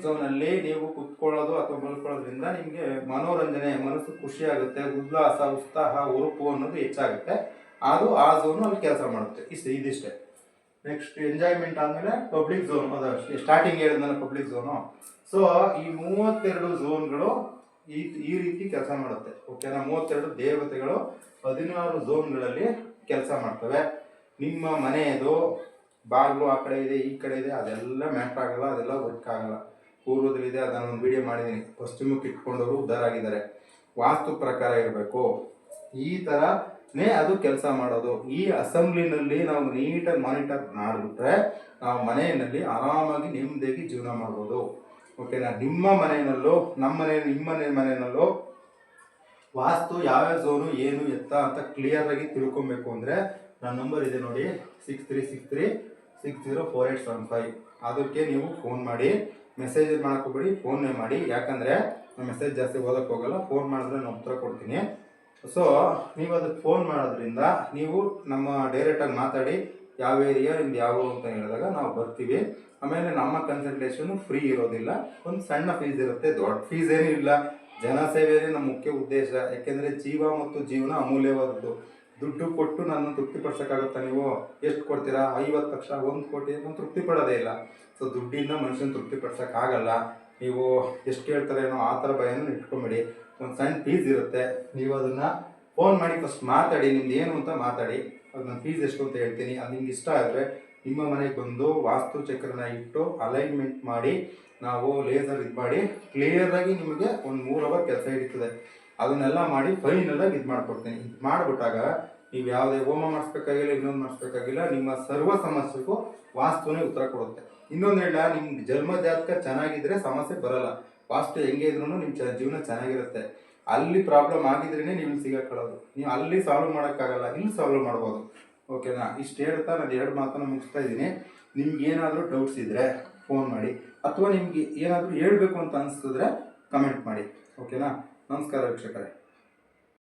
ಝೋನ್ ಅಲ್ಲಿ ನೀವು ಕುತ್ಕೊಳ್ಳೋದು ಅಥವಾ ಮಲ್ಕೊಳ್ಳೋದ್ರಿಂದ ನಿಮ್ಗೆ ಮನೋರಂಜನೆ, ಮನಸ್ಸು ಖುಷಿ ಆಗುತ್ತೆ, ಉಲ್ಲಾಸ, ಉತ್ಸಾಹ, ಉರುಪು ಅನ್ನೋದು ಹೆಚ್ಚಾಗುತ್ತೆ. ಅದು ಆ ಝೋನ್ ಅಲ್ಲಿ ಕೆಲಸ ಮಾಡುತ್ತೆ. ಇದಿಷ್ಟೇ. ನೆಕ್ಸ್ಟ್ ಎಂಜಾಯ್ಮೆಂಟ್ ಆದ್ಮೇಲೆ ಪಬ್ಲಿಕ್ ಝೋನ್. ಅದು ಸ್ಟಾರ್ಟಿಂಗ್ ಹೇಳಿದ್ನಲ್ಲ ಪಬ್ಲಿಕ್ ಝೋನು. ಸೊ ಈ 32 ಝೋನ್ಗಳು ಈ ರೀತಿ ಕೆಲಸ ಮಾಡುತ್ತೆ, ಓಕೆನಾ. 32 ದೇವತೆಗಳು 16 ಝೋನ್ಗಳಲ್ಲಿ ಕೆಲಸ ಮಾಡ್ತವೆ. ನಿಮ್ಮ ಮನೆಯದು ಬಾಗಿಲು ಆ ಕಡೆ ಇದೆ, ಈ ಕಡೆ ಇದೆ, ಅದೆಲ್ಲ ಮ್ಯಾಟ್ರ್ ಆಗಲ್ಲ, ಅದೆಲ್ಲ ವರ್ಕ್ ಆಗಲ್ಲ. ಪೂರ್ವದಲ್ಲಿದೆ, ಅದನ್ನು ಒಂದು ವಿಡಿಯೋ ಮಾಡಿದ್ದೀನಿ. ಪಶ್ಚಿಮಕ್ಕೆ ಇಟ್ಕೊಂಡವರು ಉದ್ಧಾರ ಆಗಿದ್ದಾರೆ. ವಾಸ್ತು ಪ್ರಕಾರ ಇರಬೇಕು. ಈ ಥರನೇ ಅದು ಕೆಲಸ ಮಾಡೋದು. ಈ ಅಸೆಂಬ್ಲಿನಲ್ಲಿ ನಾವು ನೀಟಾಗಿ ಮಾನಿಟರ್ ಮಾಡಿಬಿಟ್ರೆ ನಾವು ಮನೆಯಲ್ಲಿ ಆರಾಮಾಗಿ ನೆಮ್ಮದಿಯಾಗಿ ಜೀವನ ಮಾಡ್ಬೋದು, ಓಕೆನಾ. ನಿಮ್ಮ ಮನೆಯಲ್ಲೂ ನಿಮ್ಮ ಮನೆಯಲ್ಲೂ ವಾಸ್ತು ಯಾವ್ಯಾವ ಝೋನು ಏನು ಎತ್ತ ಅಂತ ಕ್ಲಿಯರ್ ಆಗಿ ತಿಳ್ಕೊಬೇಕು ಅಂದರೆ ನನ್ನ ನಂಬರ್ ಇದೆ ನೋಡಿ, 6363604875. ಅದಕ್ಕೆ ನೀವು ಫೋನ್ ಮಾಡಿ. ಮೆಸೇಜ್ ಮಾಡೋಕ್ಕೋಗ್ಬೇಡಿ, ಫೋನ್ನೇ ಮಾಡಿ. ಯಾಕಂದರೆ ಮೆಸೇಜ್ ಜಾಸ್ತಿ ಓದಕ್ಕೆ ಹೋಗಲ್ಲ, ಫೋನ್ ಮಾಡಿದ್ರೆ ನಾನು ಉತ್ತರ ಕೊಡ್ತೀನಿ. ಸೊ ನೀವು ಅದಕ್ಕೆ ಫೋನ್ ಮಾಡೋದ್ರಿಂದ ನೀವು ನಮ್ಮ ಡೈರೆಕ್ಟಾಗಿ ಮಾತಾಡಿ, ಯಾವ ಏರಿಯಾ ನಿಮ್ದು ಯಾವ ಅಂತ ಹೇಳಿದಾಗ ನಾವು ಬರ್ತೀವಿ. ಆಮೇಲೆ ನಮ್ಮ ಕನ್ಸಲ್ಟೇಷನು ಫ್ರೀ ಇರೋದಿಲ್ಲ, ಒಂದು ಸಣ್ಣ ಫೀಸ್ ಇರುತ್ತೆ, ದೊಡ್ಡ ಫೀಸ್ ಏನೂ ಇಲ್ಲ. ಜನಸೇವೆಯೇ ನಮ್ಮ ಮುಖ್ಯ ಉದ್ದೇಶ. ಯಾಕೆಂದರೆ ಜೀವ ಮತ್ತು ಜೀವನ ಅಮೂಲ್ಯವಾದದ್ದು. ದುಡ್ಡು ಕೊಟ್ಟು ನನ್ನ ತೃಪ್ತಿಪಡಿಸೋಕ್ಕಾಗುತ್ತಾ? ನೀವು ಎಷ್ಟು ಕೊಡ್ತೀರಾ? 50 ಲಕ್ಷ, 1 ಕೋಟಿ, ನಾನು ತೃಪ್ತಿ ಪಡೋದೇ ಇಲ್ಲ. ಸೊ ದುಡ್ಡಿಂದ ಮನುಷ್ಯನ ತೃಪ್ತಿಪಡಿಸೋಕ್ಕಾಗಲ್ಲ. ನೀವು ಎಷ್ಟು ಕೇಳ್ತಾರೇನೋ ಆ ಥರ ಭಯನೂ ಇಟ್ಕೊಂಬೇಡಿ. ಒಂದು ಸಣ್ಣ ಫೀಸ್ ಇರುತ್ತೆ, ನೀವು ಅದನ್ನು ಫೋನ್ ಮಾಡಿ ಫಸ್ಟ್ ಮಾತಾಡಿ, ನಿಮ್ದು ಏನು ಅಂತ ಮಾತಾಡಿ. ಅದು ನನ್ನ ಫೀಸ್ ಎಷ್ಟು ಅಂತ ಹೇಳ್ತೀನಿ. ಅದು ನಿಮ್ಗೆ ಇಷ್ಟ ಆದರೆ ನಿಮ್ಮ ಮನೆಗೆ ಬಂದು ವಾಸ್ತು ಚಕ್ರನ ಇಟ್ಟು ಅಲೈನ್ಮೆಂಟ್ ಮಾಡಿ ನಾವು ಲೇಸರ್ ಮಾಡಿ ಕ್ಲಿಯರಾಗಿ ನಿಮಗೆ ಒಂದು 3 ಅವರ್ ಕೆಲಸ ಹಿಡಿತದೆ. ಅದನ್ನೆಲ್ಲ ಮಾಡಿ ಫೈನಲಾಗಿ ಇದು ಮಾಡಿಕೊಡ್ತೀನಿ. ಇದು ಮಾಡಿಬಿಟ್ಟಾಗ ನೀವು ಯಾವುದೇ ಹೋಮ ಮಾಡಿಸ್ಬೇಕಾಗಿಲ್ಲ, ಇನ್ನೊಂದು ಮಾಡಿಸ್ಬೇಕಾಗಿಲ್ಲ. ನಿಮ್ಮ ಸರ್ವ ಸಮಸ್ಯೆಗೂ ವಾಸ್ತುನೇ ಉತ್ತರ ಕೊಡುತ್ತೆ. ಇನ್ನೊಂದು ಹೇಳ, ನಿಮ್ಮ ಜನ್ಮ ಜಾತಕ ಚೆನ್ನಾಗಿದ್ರೆ ಸಮಸ್ಯೆ ಬರಲ್ಲ. ವಾಸ್ತು ಹೆಂಗೆ ಇದ್ರೂ ನಿಮ್ಮ ಜೀವನ ಚೆನ್ನಾಗಿರುತ್ತೆ. ಅಲ್ಲಿ ಪ್ರಾಬ್ಲಮ್ ಆಗಿದ್ರೇ ನೀವು ಇಲ್ಲಿ ಸಿಗಾಕೊಳ್ಳೋದು. ನೀವು ಅಲ್ಲಿ ಸಾಲ್ವ್ ಮಾಡೋಕ್ಕಾಗಲ್ಲ, ಇಲ್ಲಿ ಸಾಲ್ವ್ ಮಾಡ್ಬೋದು. ಓಕೆನಾ? ಇಷ್ಟು ಹೇಳ್ತಾ ನಾನು 2 ಮಾತನ್ನು ಮುಗಿಸ್ತಾ ಇದ್ದೀನಿ. ನಿಮ್ಗೆ ಏನಾದರೂ ಡೌಟ್ಸ್ ಇದ್ದರೆ ಫೋನ್ ಮಾಡಿ, ಅಥವಾ ನಿಮ್ಗೆ ಏನಾದರೂ ಹೇಳಬೇಕು ಅಂತ ಅನಿಸಿದ್ರೆ ಕಮೆಂಟ್ ಮಾಡಿ. ಓಕೆನಾ? ನಮಸ್ಕಾರ ವೀಕ್ಷಕರೇ.